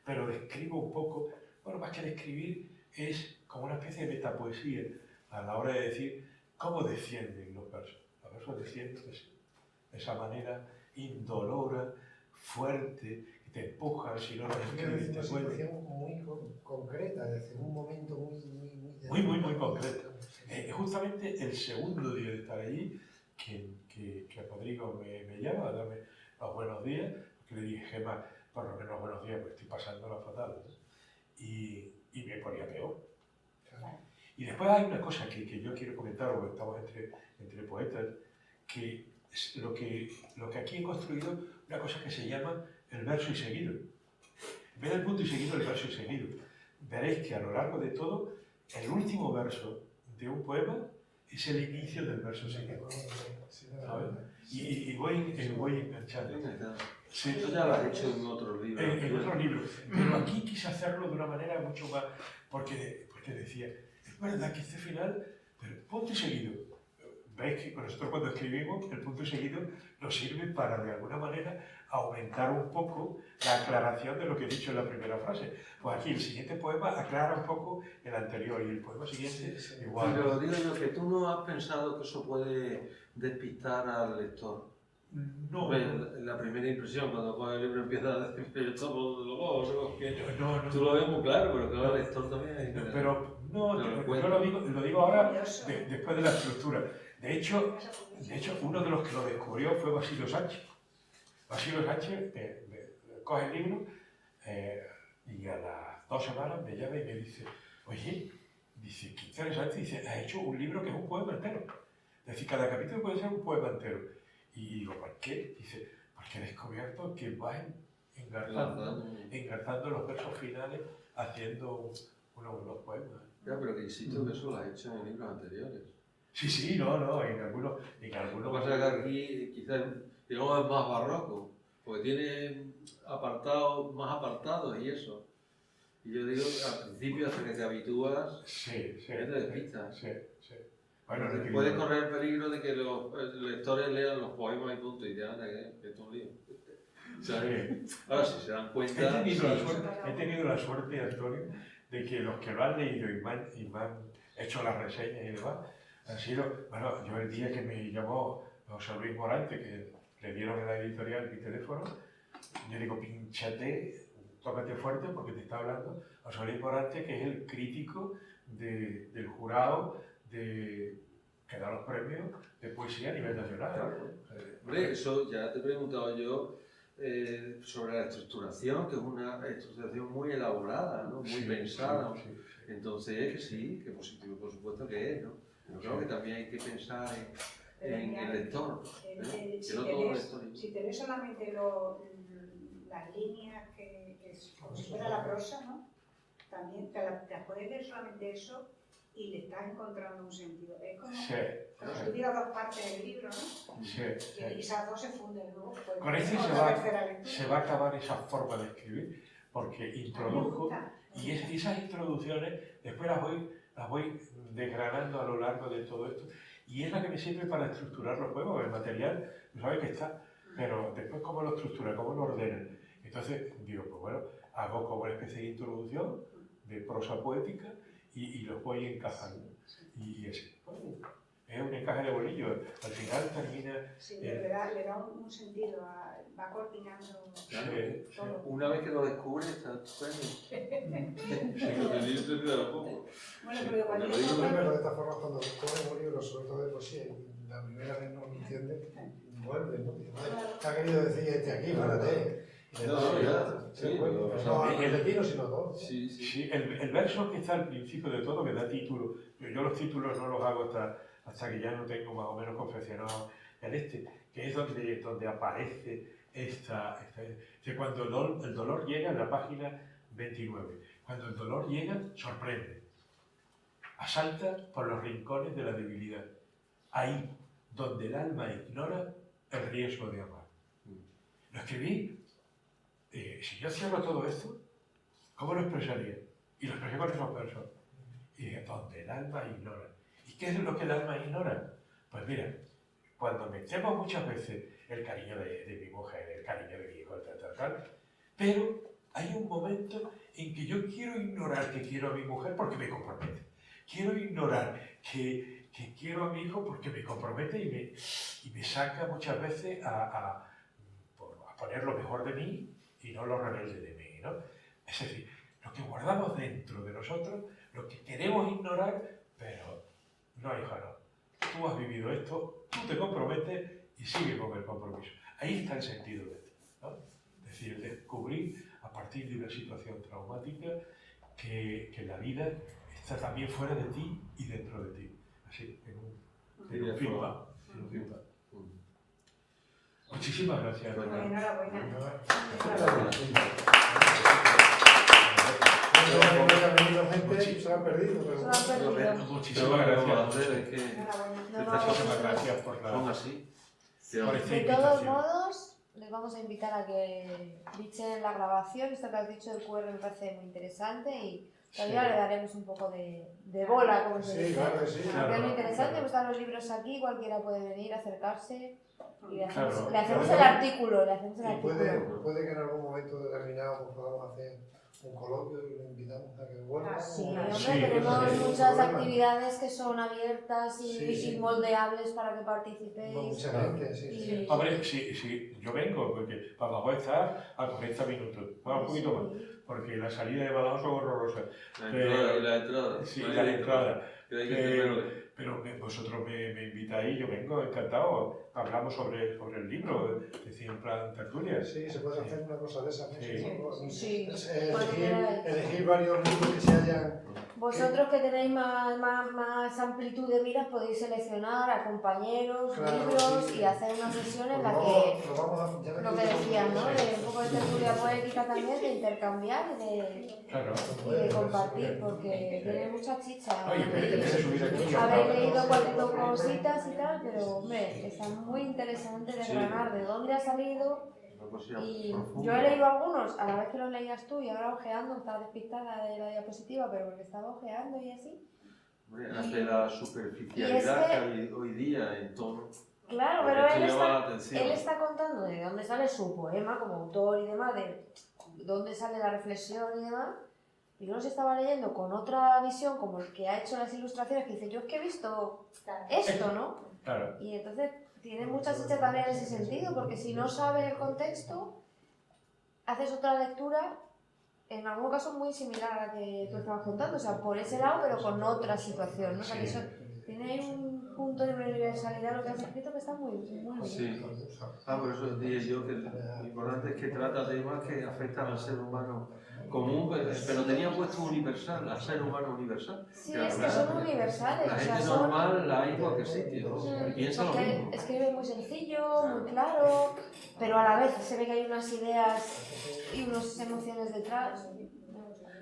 Pero describo un poco, bueno, más que describir, es como una especie de metapoesía a la hora de decir cómo descienden los versos. Los versos descienden de esa manera indolora, fuerte, que te empujan si no los escribes. Es una situación muy concreta, es decir, un momento muy concreto. Justamente el segundo día de estar allí, que Rodrigo me llama a darme los buenos días, porque le dije, Gemma, por lo menos buenos días, pues estoy pasando la fatal, ¿no? Y me ponía peor. Y después hay una cosa que yo quiero comentar, porque estamos entre poetas, que es lo que aquí he construido, una cosa que se llama el verso y seguido. En vez del punto y seguido, el verso y seguido. Veréis que a lo largo de todo, el último verso de un poema es el inicio del verso seguido. ¿Sabes? Y voy enganchando. Sí, esto ya lo has hecho en otros libros. En otros libros. Pero aquí quise hacerlo de una manera mucho más... Porque decía, es verdad que este final, pero punto y seguido. Veis que nosotros cuando escribimos, el punto y seguido nos sirve para, de alguna manera, aumentar un poco la aclaración de lo que he dicho en la primera frase. Pues aquí el siguiente poema aclara un poco el anterior y el poema siguiente igual. Pero digo yo que tú no has pensado que eso puede despistar al lector. No. La primera impresión, cuando coges el libro empieza a decir, pero esto No. Tú lo ves muy claro, pero claro, el lector también hay que... Pero no, yo lo digo ahora después de la estructura. De hecho, uno de los que lo descubrió fue Basilio Sánchez. Basilio Sánchez coge el libro y a las 2 semanas me llama y me dice, oye, dice, qué interesante, dice, has hecho un libro que es un poema entero. Es decir, cada capítulo puede ser un poema entero. Y digo, ¿por qué? Dice, porque he descubierto que vas engarzando los versos finales haciendo uno de los poemas. Ya, pero que insisto que eso lo has hecho en libros anteriores. Sí, no, en algunos... Lo que pasa es que aquí quizás, digamos, es más barroco, porque tiene más apartados y eso. Y yo digo, al principio, hasta que te habitúas, te despistas. Sí. Bueno, puedes correr el peligro de que los lectores lean los poemas y punto, y te van a que esto es un lío. Ahora, si se dan cuenta... He tenido la suerte, Antonio, de que los que lo han leído y me han hecho las reseñas y demás, han sido... Bueno, yo el día que me llamó José Luis Morante, que le dieron en la editorial mi teléfono, yo digo, pínchate, tócate fuerte porque te está hablando José Luis Morante, que es el crítico del jurado que da los premios de poesía a nivel nacional. Hombre, eso ya te he preguntado yo sobre la estructuración, que es una estructuración muy elaborada, ¿no? Muy pensada. Entonces, que sí, que positivo, por supuesto que es, ¿no? Yo creo que también hay que pensar en el lector. Si tenés solamente las líneas que es como si fuera la prosa, ¿no? También te puedes ver solamente eso y le estás encontrando un sentido. Es como si tuviera dos partes del libro, ¿no? Y esas dos se funden luego. Con este se va a acabar esa forma de escribir, porque introduzco, y esas introducciones después las voy desgranando a lo largo de todo esto, y es la que me sirve para estructurar los poemas. El material, tú sabes que está, pero después cómo lo estructura, cómo lo ordena. Entonces digo, pues bueno, hago como una especie de introducción de prosa poética y los voy encajando. Y así, bueno, es un encaje de bolillo. Al final termina... Sí, le da un sentido, va coordinando Claro. todo. Una vez que lo descubres, está estupendo. Lo que dices te da poco. Bueno, pero cuando Porque lo digo, Pero de esta forma, cuando descubres un libro, sobre todo de poesía, y la primera vez no lo entiendes, vuelve, ¿no? Dice, ¿qué ha querido decir este aquí? Párate. Y le No, das, ya, se sí, cuenta. pero, No al argentino, sino a todos. Sí, sí. Sí, el verso que está al principio de todo, que da título. Yo los títulos no los hago hasta que ya no tengo más o menos confeccionado el que es donde aparece que cuando el dolor llega en la página 29. Cuando el dolor llega, sorprende. Asalta por los rincones de la debilidad. Ahí, donde el alma ignora el riesgo de amar. Lo escribí. Si yo cierro todo esto, ¿cómo lo expresaría? Y lo expresé con esos versos. Y dije, donde el alma ignora. ¿Y qué es lo que el alma ignora? Pues mira, cuando me temo muchas veces el cariño de mi mujer, el cariño de mi hijo, tal, pero hay un momento en que yo quiero ignorar que quiero a mi mujer porque me compromete. Quiero ignorar que quiero a mi hijo porque me compromete y me saca muchas veces a poner lo mejor de mí y no lo rebelde de mí, ¿no? Es decir, lo que guardamos dentro de nosotros, lo que queremos ignorar, pero no, hija, no. Tú has vivido esto, tú te comprometes y sigue con el compromiso. Ahí está el sentido de esto, ¿no? Es decir, descubrir a partir de una situación traumática que la vida está también fuera de ti y dentro de ti. Así, en un feedback. Muchísimas gracias. Enhorabuena. Se lo han perdido, pero... Se lo han perdido. Muchísimas gracias. Es que Muchísimas gracias por son así. por esta De todos invitación. modos, les vamos a invitar a que bichen la grabación. Esto que has dicho del QR me parece muy interesante y todavía Sí. le daremos un poco de bola, como se Sí, dice. claro que sí. Porque es muy interesante, pues están los libros aquí, cualquiera puede venir, acercarse y le hacemos, Claro. le hacemos Claro. el artículo, le hacemos el Y artículo. puede que en algún momento determinado pues, podamos hacer un coloquio y le invitamos a que vuelva. Sí, o- hombre, Sí, tenemos sí, muchas problema. actividades que son abiertas y, Sí, sí. y moldeables para que Con participéis. mucha gente, sí, sí. Y- Hombre, sí, yo vengo, porque Badajoz está a 40 minutos, bueno, un poquito más, porque la salida de Badajoz son horrorosas. La entrada y la entrada. Sí, la entrada. Que hay que tenerlo. Pero vosotros me invitáis, yo vengo encantado. Hablamos sobre el libro, es decir, en plan tertulias. Sí, se puede hacer una cosa de esas. ¿no? Sí. Sí. Elegir varios libros que se hayan... Vosotros que tenéis más amplitud de miras podéis seleccionar a compañeros, Claro, libros sí. y hacer una sesión en la Lo que, vamos a- ya lo que decías, ¿no? De un poco de tertulia poética también, de intercambiar y Claro. de compartir, porque tiene mucha chicha. Oye, que se subir aquí. Habéis leído cuatro cositas y tal, pero hombre, está muy interesante desgranar de dónde ha salido. Y yo he leído algunos a la vez que los leías tú y ahora ojeando, estaba despistada de la diapositiva, pero porque estaba ojeando y así. Ante la superficialidad que hay hoy día en tono. Claro, Porque pero esto él llama la está, atención. él está contando de dónde sale su poema como autor y demás, de dónde sale la reflexión y demás. Y yo los estaba leyendo con otra visión, como el que ha hecho las ilustraciones, que dice, yo es que he visto esto, ¿no? Claro. Y entonces tiene mucha chicha también en ese sentido, porque si no sabes el contexto, haces otra lectura, en algún caso muy similar a la que tú estabas contando, o sea, por ese lado, pero con otra situación, ¿no? O sea, que eso tiene ahí un punto de universalidad lo que has escrito que está muy bien. Sí. Por eso dije yo que lo importante es que trata temas que afectan al ser humano común, pero tenía puesto universal, al ser humano universal. Sí, es que son universales, La o sea, gente son... normal la hay en cualquier sitio, ¿no? Y piensa lo Porque mismo. escribe muy sencillo, muy claro, pero a la vez se ve que hay unas ideas y unas emociones detrás.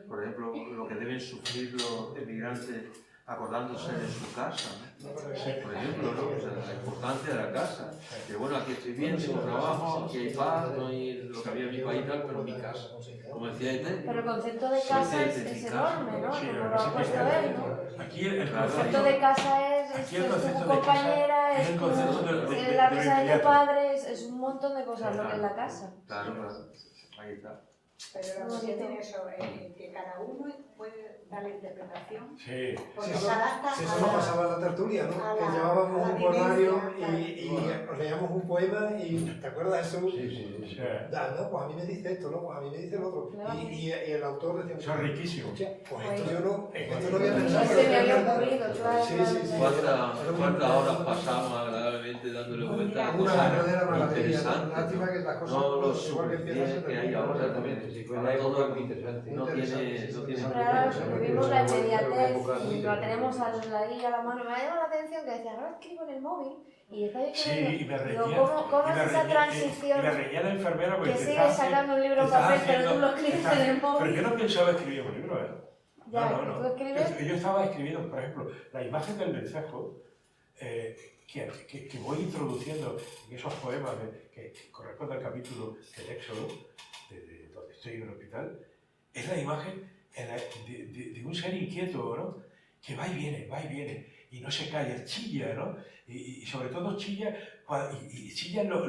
Por ejemplo, lo que deben sufrir los emigrantes acordándose de su casa, ¿no? Por ejemplo, ¿no? O sea, la importancia de la casa. Que bueno, aquí estoy bien, tengo trabajo, aquí hay paz, no hay lo que había en mi país y tal, pero en mi casa. Como decía Ete, Pero el concepto de casa es enorme, ¿no? Sí, Como lo lo que ha sí puesto que él, ¿no? aquí el El Claro. concepto de casa es Aquí el tu concepto de compañera, casa es es el concepto de la risa de inmediato. tu padre, es un montón de cosas lo que es la casa. claro, claro. ahí está. Pero la poesía tiene eso, que cada uno puede dar la interpretación. Sí. Porque Sí, se adapta Si a eso nos la- pasaba en la tertulia, ¿no? a Que la- llevábamos a la un poemario vivencia, y leíamos un poema y ¿te acuerdas de eso? Sí, sí, sí. Sí. No, pues a mí me dice esto, ¿no? Pues a mí me dice el otro. Claro. Y el autor decía, Eso es riquísimo. hostia, pues Pues- esto yo no, esto no había No pensado. se pero me es había verdad. ocurrido, claro. Sí, sí, sí. ¿Cuántas horas pasamos agradablemente dándole vueltas a Una cosas verdadera maravilla. interesantes? Lástima que las cosas, No lo igual que empiezan, se suficiente que hay terminan. ahora Exactamente, sí, fue Ahora una época todo muy interesante. no tiene... Pero ahora vivimos la inmediatez y la tenemos ahí a la mano. Me ha llamado la atención que decía, ahora escribo en el móvil y está Sí, escribiendo. y me Digo, reñía. ¿cómo y me es esa reñía- transición Y me reñía la enfermera porque que te sigues estás sacando un libro en estás papel, pero tú haciendo- lo escribes estás- en el Pero móvil? yo no pensaba escribir un libro, ¿eh? Ya, No, que no, tú no. escribes. Yo estaba escribiendo, por ejemplo, la imagen del vencejo que voy introduciendo en esos poemas que corresponden al capítulo del Éxodo, de donde estoy en el hospital, es la imagen de un ser inquieto, ¿no? Que va y viene, y no se calla, chilla, ¿no? Y sobre todo chilla, y chillan los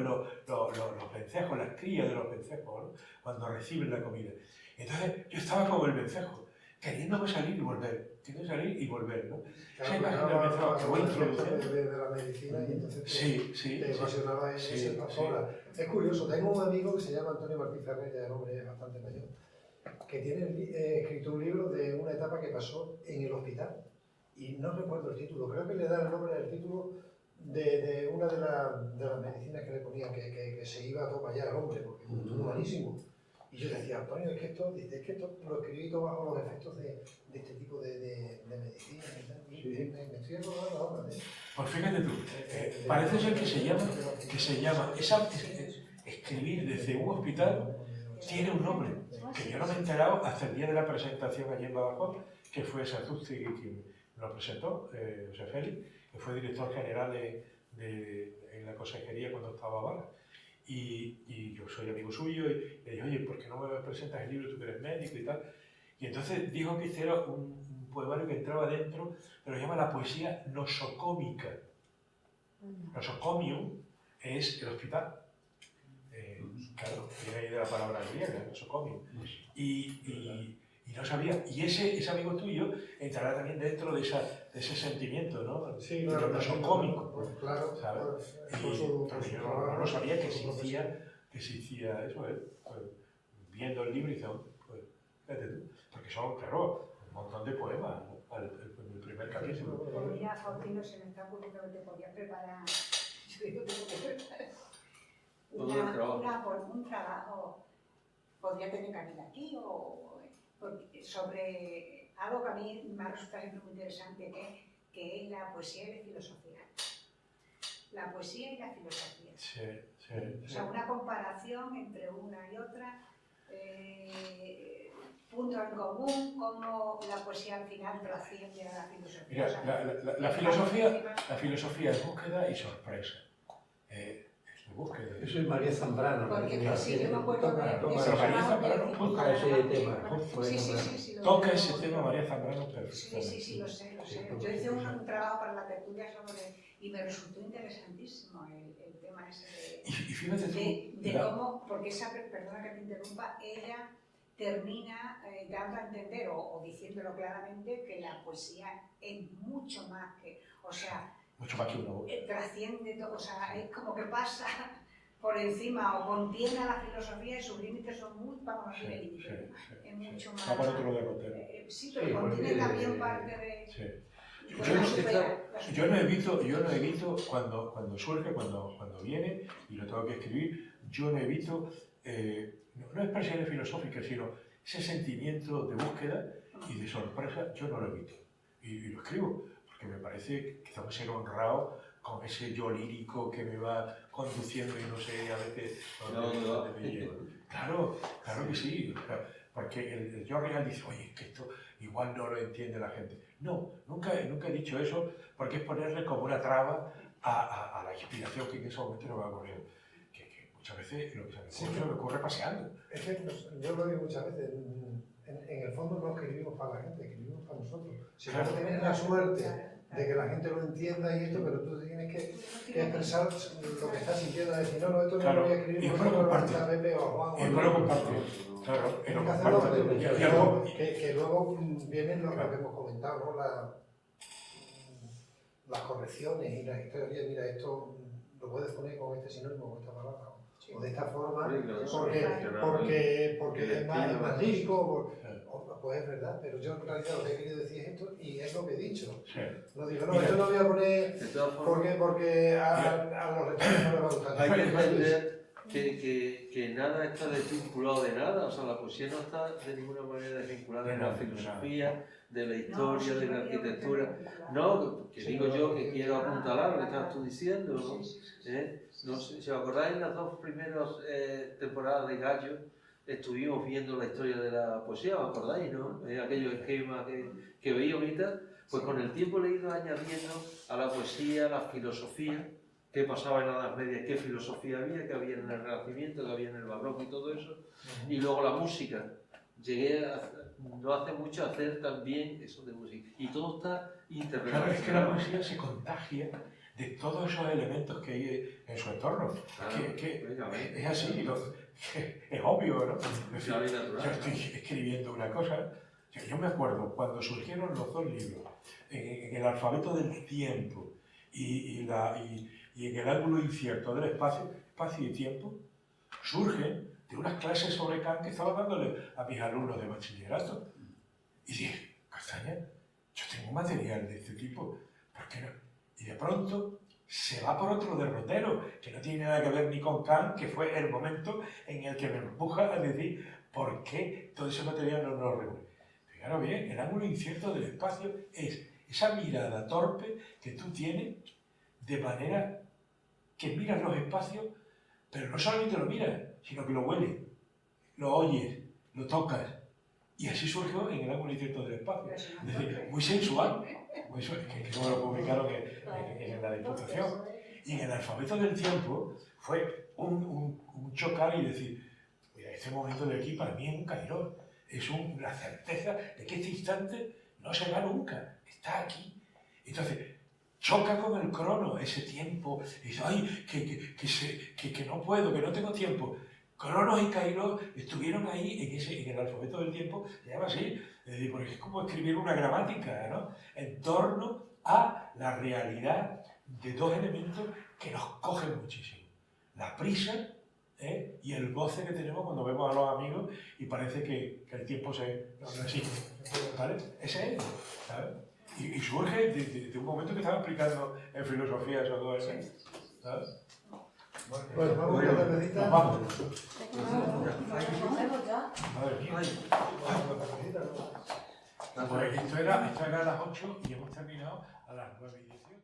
vencejos, las crías de los vencejos, ¿no? Cuando reciben la comida. Entonces yo estaba como el vencejo, queriéndome salir y volver, ¿no? Esa imagen del vencejo que voy introduciendo. De la medicina y entonces Sí. te ocasionaba Sí, ese ahora. Es curioso, tengo un amigo que se llama Antonio Martín Ferrer, ya es un hombre bastante mayor, que tiene escrito un libro de una etapa que pasó en el hospital. Y no recuerdo el título, creo que le da el nombre del título de una de las medicinas que le ponían, que se iba a todo para allá el hombre, porque estuvo malísimo. Y yo decía, Antonio, es que esto lo escribí todo bajo los efectos de este tipo de medicina. Me estoy acordando ahora de... Pues fíjate tú, parece ser que se llama escribir desde un hospital tiene un nombre, que yo no me he enterado hasta el día de la presentación allí en Badajoz, que fue Sazustegui quien lo presentó, José Félix, que fue director general en la consejería cuando estaba Bala. Y yo soy amigo suyo y le dije, oye, ¿por qué no me presentas el libro? Tú que eres médico y tal. Y entonces dijo que este era un poemario que entraba dentro, pero lo llama la poesía nosocómica. Nosocomium es el hospital. Claro, viene ahí de la palabra griega, nosocomium. Y no sabía. Y ese amigo tuyo entrará también dentro de ese sentimiento, ¿no? Sí, Lo nosocómico. Claro, ¿sabes? por su Yo no sabía que existía eso, pues, viendo el libro y dice, pues, fíjate tú, porque son, claro, un montón de poemas, ¿no? El primer capítulo. Pues mira, Faustino, se me está ocurriendo que te podías preparar. Yo digo, tengo que preparar un trabajo. Podría tener cabida aquí sobre algo que a mí me ha resultado siempre muy interesante, que es la poesía y la filosofía. La poesía y la filosofía. Sí. O sea, una comparación entre una y otra, puntos en común, cómo la poesía al final trasciende a la filosofía. Mira, O sea, la filosofía es búsqueda y sorpresa. Es búsqueda. Eso es María Zambrano. Porque sí, yo me acuerdo de Pero María Zambrano toca ese tema. Sí. Toca ese tema María Zambrano perfectamente. Sí, lo sé. Yo hice un trabajo para la tertulia y me resultó interesantísimo el tema ese Y fíjate tú, de cómo, porque perdona que te interrumpa, ella termina dando a entender o diciéndolo claramente que la poesía es mucho más que, o sea, mucho más que una voz. trasciende todo, o sea, es como que pasa por encima o contiene a la filosofía y sus límites son muy, vamos, no tiene límites, es mucho más. Va por otro derrotero. Sí, pero contiene también parte de. Sí. Pues Yo no evito cuando surge, cuando viene y lo tengo que escribir, yo no evito no expresiones filosóficas, sino ese sentimiento de búsqueda y de sorpresa, yo no lo evito. Y lo escribo, porque me parece que tengo que ser honrado con ese yo lírico que me va conduciendo y no sé a veces dónde me lleva. Claro que sí, porque el yo real dice, oye, es que esto igual no lo entiende la gente. No, nunca he dicho eso, porque es ponerle como una traba a la inspiración que en ese momento nos va ocurriendo. Que muchas veces lo que se me ocurre paseando. Es que yo lo digo muchas veces, en el fondo no escribimos para la gente, escribimos para nosotros. Si Claro. no tienes la suerte de que la gente lo entienda y esto, pero tú tienes que expresar lo que estás sintiendo, decir, no, esto no Claro, lo voy a escribir y porque después lo no lo va a comparto. escuchar Pepe o Juan. Y después lo comparto. Claro, y lo Tienes que hacerlo, comparto. Y algo, que luego vienen lo que hemos comentado, ¿no? Las correcciones y las historias. Oye, mira, esto lo puedes poner con este sinónimo, con esta palabra, o de esta forma, porque es más lírico, pues es verdad, pero yo en realidad lo que he querido decir es esto y es lo que he dicho. sí. No digo, no, esto no voy a poner De todas formas, porque a los lectores no les va a gustar. hay que entender que nada está desvinculado de nada, o sea, la poesía no está de ninguna manera desvinculada de la filosofía, de la historia, de la arquitectura. No, que digo yo que quiero apuntalar lo que estabas tú diciendo, ¿no? No sé, si os acordáis, en las dos primeras temporadas de Gallo estuvimos viendo la historia de la poesía, ¿os acordáis, no? Aquellos esquemas que veía ahorita, pues con el tiempo le he ido añadiendo a la poesía, la filosofía, qué pasaba en la Edad Media, qué filosofía había, qué había en el Renacimiento, qué había en el Barroco y todo eso, y luego la música. Llegué no hace mucho a hacer también eso de música, y todo está interrelacionado. Claro, es que la poesía se contagia de todos esos elementos que hay en su entorno. Claro, Que es así, es obvio, ¿no? Es decir, yo estoy escribiendo una cosa. Yo me acuerdo cuando surgieron los dos libros, en el alfabeto del tiempo y en el ángulo incierto del espacio y tiempo, surgen de unas clases sobre Kant que estaba dándole a mis alumnos de bachillerato. Y dije, Castaña, yo tengo material de este tipo, ¿por qué no? Y de pronto se va por otro derrotero, que no tiene nada que ver ni con Kant, que fue el momento en el que me empuja a decir por qué todo ese material no lo reúne. Fijaros bien, el ángulo incierto del espacio es esa mirada torpe que tú tienes, de manera que miras los espacios, pero no solamente lo miras, sino que lo hueles, lo oyes, lo tocas. Y así surgió en el ángulo incierto del espacio. Es decir, muy sensual, que no lo publicaron en la Diputación. Y en el alfabeto del tiempo fue un chocar y decir, mira, este momento de aquí para mí es un cairón, es la certeza de que este instante no se va nunca, está aquí. Entonces, choca con el crono, ese tiempo, y dice, ay, que no puedo, que no tengo tiempo. Cronos y Kairos estuvieron ahí en el alfabeto del tiempo, se llama así, porque es como escribir una gramática, ¿no? En torno a la realidad de dos elementos que nos cogen muchísimo. La prisa y el goce que tenemos cuando vemos a los amigos y parece que el tiempo no existe, ¿vale? Ese es, ¿sabes? Y surge de un momento que estaba explicando en filosofía esos dos elementos, ¿sabes? Bueno, vamos a la cervecita. Nos vamos. ¿Cogemos ya? Madre mía. Cervecita, ¿no? Pues esto era a las 8 y hemos terminado a las 9:18.